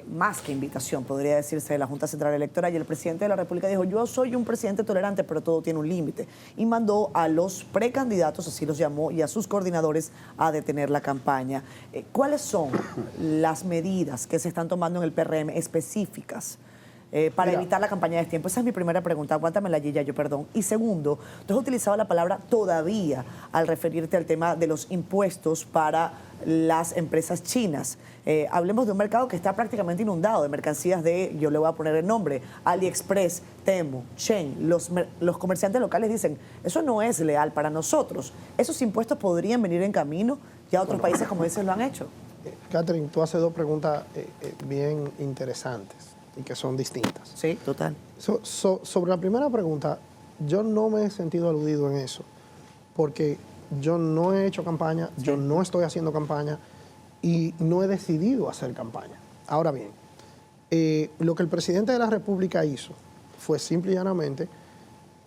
más que invitación, podría decirse, de la Junta Central Electoral, y el presidente de la República dijo: yo soy un presidente tolerante, pero todo tiene un límite, y mandó a los precandidatos, así los llamó, y a sus coordinadores a detener la campaña. ¿Cuáles son las medidas que se están tomando en el PRM específicas para evitar la campaña de destiempo? Esa es mi primera pregunta, aguántamela allí, yo perdón. Y segundo, tú has utilizado la palabra todavía al referirte al tema de los impuestos para las empresas chinas. Hablemos de un mercado que está prácticamente inundado de mercancías de, yo le voy a poner el nombre, AliExpress, Temu, Shein. Los comerciantes locales dicen, eso no es leal para nosotros. ¿Esos impuestos podrían venir en camino? Ya otros países, como dices, lo han hecho. Catherine, tú haces dos preguntas bien interesantes y que son distintas. Sí, total. Sobre la primera pregunta, yo no me he sentido aludido en eso, porque yo no he hecho campaña, yo no estoy haciendo campaña y no he decidido hacer campaña. Ahora bien, lo que el presidente de la República hizo fue simple y llanamente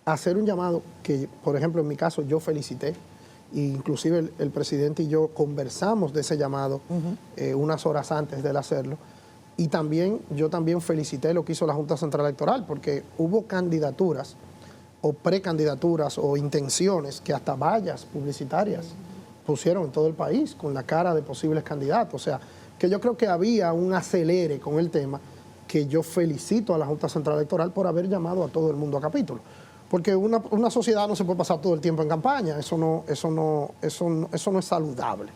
hacer un llamado que, por ejemplo, en mi caso yo felicité, e inclusive el presidente y yo conversamos de ese llamado unas horas antes de él hacerlo. Y también, yo también felicité lo que hizo la Junta Central Electoral, porque hubo candidaturas o precandidaturas o intenciones que hasta vallas publicitarias pusieron en todo el país con la cara de posibles candidatos. O sea, que yo creo que había un acelere con el tema, que yo felicito a la Junta Central Electoral por haber llamado a todo el mundo a capítulo. Porque una sociedad no se puede pasar todo el tiempo en campaña, eso no es saludable.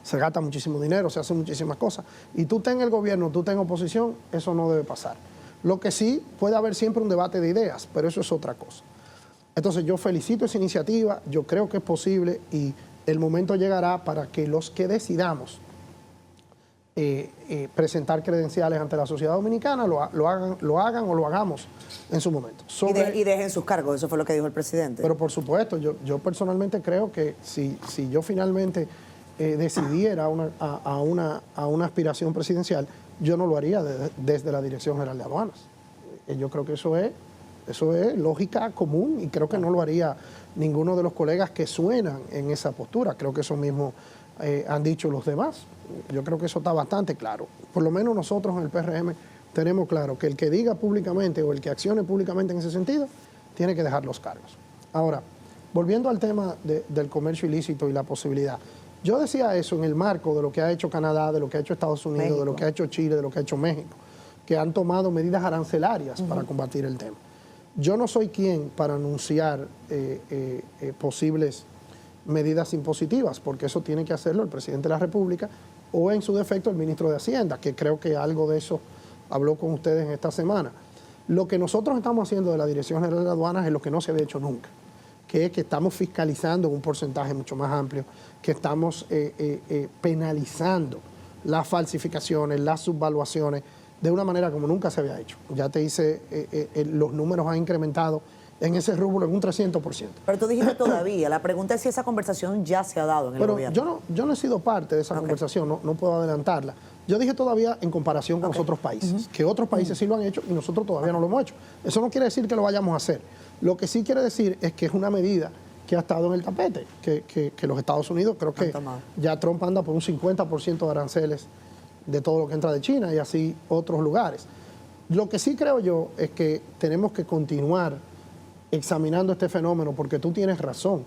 Se gasta muchísimo dinero, se hacen muchísimas cosas. Y tú estás en el gobierno, tú estás en oposición, eso no debe pasar. Lo que sí, puede haber siempre un debate de ideas, pero eso es otra cosa. Entonces yo felicito esa iniciativa, yo creo que es posible y el momento llegará para que los que decidamos presentar credenciales ante la sociedad dominicana lo hagan o lo hagamos en su momento. Y dejen sus cargos, eso fue lo que dijo el presidente. Pero por supuesto, yo personalmente creo que si yo finalmente decidiera a una aspiración presidencial, yo no lo haría desde la Dirección General de Aduanas. Yo creo que eso es lógica común y creo que no lo haría ninguno de los colegas que suenan en esa postura. Creo que eso mismo han dicho los demás. Yo creo que eso está bastante claro. Por lo menos nosotros en el PRM tenemos claro que el que diga públicamente o el que accione públicamente en ese sentido tiene que dejar los cargos. Ahora, volviendo al tema del comercio ilícito y la posibilidad, Yo decía eso en el marco de lo que ha hecho Canadá, de lo que ha hecho Estados Unidos, México, de lo que ha hecho Chile, de lo que ha hecho México, que han tomado medidas arancelarias para combatir el tema. Yo no soy quien para anunciar posibles medidas impositivas, porque eso tiene que hacerlo el presidente de la República o en su defecto el ministro de Hacienda, que creo que algo de eso habló con ustedes en esta semana. Lo que nosotros estamos haciendo de la Dirección General de Aduanas es lo que no se había hecho nunca, que es que estamos fiscalizando en un porcentaje mucho más amplio, que estamos penalizando las falsificaciones, las subvaluaciones, de una manera como nunca se había hecho. Ya te hice, los números han incrementado en ese rubro en un 300%. Pero tú dijiste todavía, la pregunta es si esa conversación ya se ha dado en el gobierno. Yo no he sido parte de esa conversación, no puedo adelantarla. Yo dije todavía en comparación con los otros países, que otros países sí lo han hecho y nosotros todavía no lo hemos hecho. Eso no quiere decir que lo vayamos a hacer. Lo que sí quiere decir es que es una medida que ha estado en el tapete, que los Estados Unidos, creo que ya Trump anda por un 50% de aranceles de todo lo que entra de China y así otros lugares. Lo que sí creo yo es que tenemos que continuar examinando este fenómeno, porque tú tienes razón.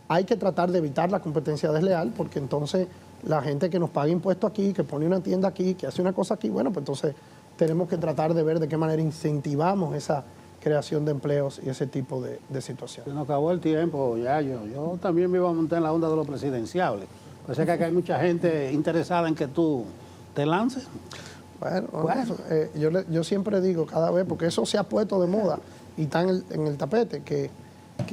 Hay que tratar de evitar la competencia desleal, porque entonces la gente que nos paga impuestos aquí, que pone una tienda aquí, que hace una cosa aquí, bueno, pues entonces tenemos que tratar de ver de qué manera incentivamos esa creación de empleos y ese tipo de situaciones. Se nos acabó el tiempo, ya yo también me iba a montar en la onda de lo presidenciable. Parece que acá hay mucha gente interesada en que tú te lances. Bueno. Yo siempre digo cada vez, porque eso se ha puesto de moda y está en el tapete, que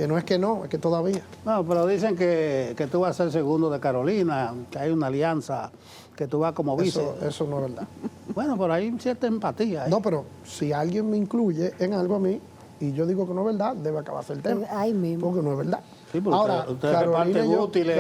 no es que no, es que todavía. No, pero dicen que tú vas a ser segundo de Carolina, que hay una alianza, que tú vas como vice. Eso no es verdad. Bueno, pero hay cierta empatía. No, pero si alguien me incluye en algo a mí y yo digo que no es verdad, debe acabarse el tema. Ahí mismo. Porque no es verdad. Sí, porque ahora, ustedes reparten útiles,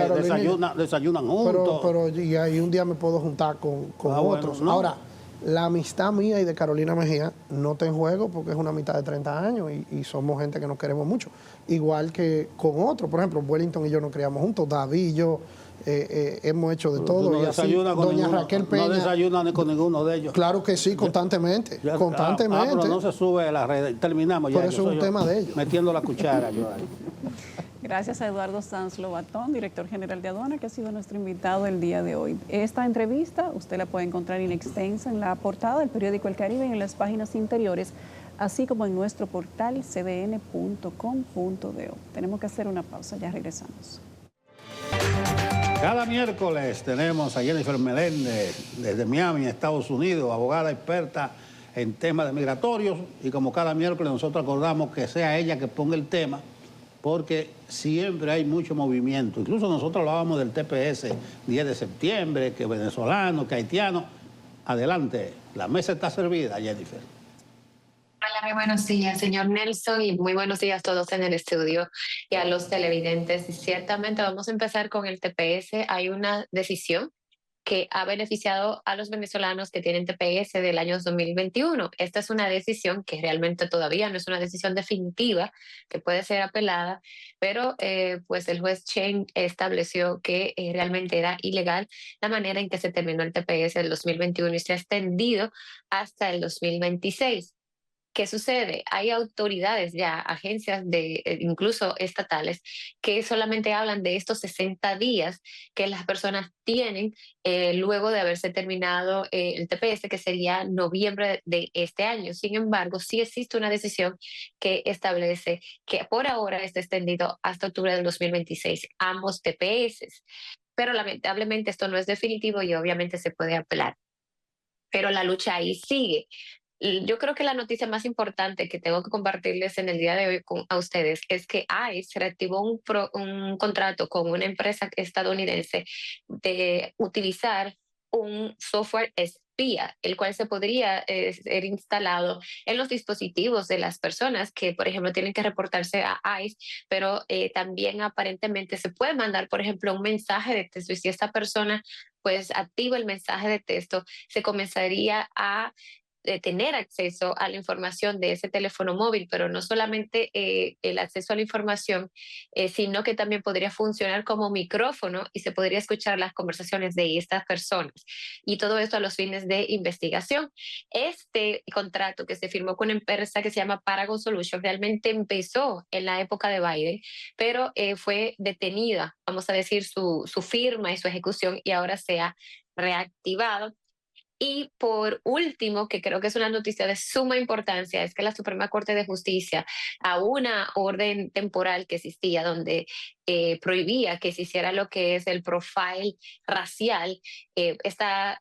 desayunan juntos. Pero y ahí un día me puedo juntar con otros. Bueno, no. Ahora, la amistad mía y de Carolina Mejía no está en juego porque es una amistad de 30 años y somos gente que nos queremos mucho. Igual que con otros. Por ejemplo, Wellington y yo nos criamos juntos, David y yo hemos hecho de todo. No y así, doña Raquel Peña. No desayunan con ninguno de ellos. Claro que sí, constantemente. Constantemente. Pero no se sube a las redes. Terminamos ya. Por eso es un tema de ellos. Metiendo la cuchara yo ahí. Gracias a Eduardo Sanz Lobatón, director general de aduana, que ha sido nuestro invitado el día de hoy. Esta entrevista usted la puede encontrar en extensa en la portada del periódico El Caribe y en las páginas interiores, así como en nuestro portal cdn.com.do. Tenemos que hacer una pausa, ya regresamos. Cada miércoles tenemos a Jennifer Meléndez desde Miami, Estados Unidos, abogada experta en temas de migratorios, y como cada miércoles nosotros acordamos que sea ella que ponga el tema, porque siempre hay mucho movimiento. Incluso nosotros hablábamos del TPS 10 de septiembre, que venezolano, que haitiano. Adelante, la mesa está servida, Jennifer. Hola, muy buenos días, señor Nelson, y muy buenos días a todos en el estudio y a los televidentes. Y ciertamente vamos a empezar con el TPS. Hay una decisión que ha beneficiado a los venezolanos que tienen TPS del año 2021. Esta es una decisión que realmente todavía no es una decisión definitiva, que puede ser apelada, pero pues el juez Chen estableció que realmente era ilegal la manera en que se terminó el TPS del 2021 y se ha extendido hasta el 2026. ¿Qué sucede? Hay autoridades ya, agencias incluso estatales, que solamente hablan de estos 60 días que las personas tienen luego de haberse terminado el TPS, que sería noviembre de este año. Sin embargo, sí existe una decisión que establece que por ahora está extendido hasta octubre del 2026, ambos TPS. Pero lamentablemente esto no es definitivo y obviamente se puede apelar. Pero la lucha ahí sigue. Yo creo que la noticia más importante que tengo que compartirles en el día de hoy a ustedes es que ICE reactivó un contrato con una empresa estadounidense de utilizar un software espía, el cual se podría ser instalado en los dispositivos de las personas que, por ejemplo, tienen que reportarse a ICE, pero también aparentemente se puede mandar, por ejemplo, un mensaje de texto, y si esta persona pues activa el mensaje de texto, se comenzaría a tener acceso a la información de ese teléfono móvil, pero no solamente el acceso a la información, sino que también podría funcionar como micrófono y se podría escuchar las conversaciones de estas personas. Y todo esto a los fines de investigación. Este contrato que se firmó con una empresa que se llama Paragon Solutions realmente empezó en la época de Biden, pero fue detenida, vamos a decir, su firma y su ejecución, y ahora se ha reactivado. Y por último, que creo que es una noticia de suma importancia, es que la Suprema Corte de Justicia, a una orden temporal que existía donde prohibía que se hiciera lo que es el profile racial, esta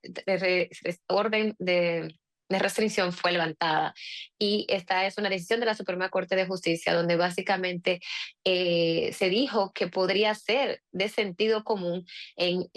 orden de restricción fue levantada. Y esta es una decisión de la Suprema Corte de Justicia donde básicamente se dijo que podría ser de sentido común en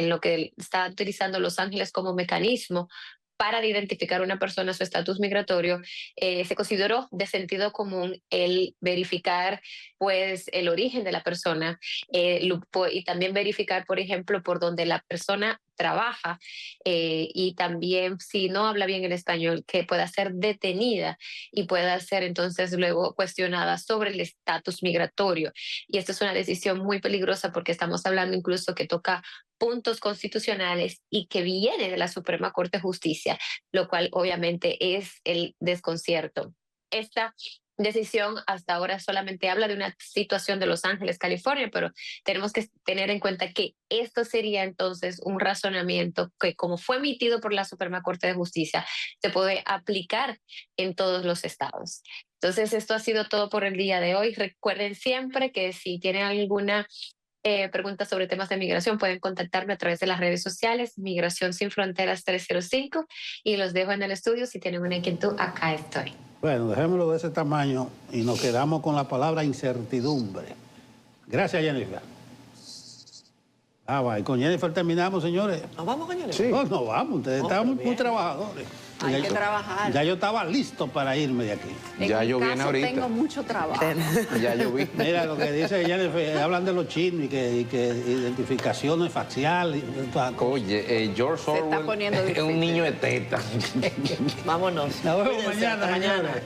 lo que está utilizando Los Ángeles como mecanismo para identificar a una persona su estatus migratorio. Se consideró de sentido común el verificar pues el origen de la persona y también verificar, por ejemplo, por donde la persona trabaja y también si no habla bien el español, que pueda ser detenida y pueda ser entonces luego cuestionada sobre el estatus migratorio. Y esto es una decisión muy peligrosa porque estamos hablando incluso que toca puntos constitucionales y que viene de la Suprema Corte de Justicia, lo cual obviamente es el desconcierto. Esta decisión hasta ahora solamente habla de una situación de Los Ángeles, California, pero tenemos que tener en cuenta que esto sería entonces un razonamiento que, como fue emitido por la Suprema Corte de Justicia, se puede aplicar en todos los estados. Entonces, esto ha sido todo por el día de hoy. Recuerden siempre que si tienen alguna preguntas sobre temas de migración, pueden contactarme a través de las redes sociales, Migración Sin Fronteras 305, y los dejo en el estudio. Si tienen una inquietud, acá estoy. Bueno, dejémoslo de ese tamaño y nos quedamos con la palabra incertidumbre. Gracias, Jennifer. Y con Jennifer terminamos, señores. ¿Nos vamos con Jennifer? Sí. No, nos vamos, ustedes están muy trabajadores. Hay que trabajar. Ya yo estaba listo para irme de aquí. Ya yo vine ahorita. Tengo mucho trabajo. Ya yo vi. Mira lo que dice Jennifer, hablan de los chinos y que identificaciones faciales. Oye, George Orwell es un niño de teta. Vámonos. Nos vemos Cuídense, mañana, hasta mañana. señores.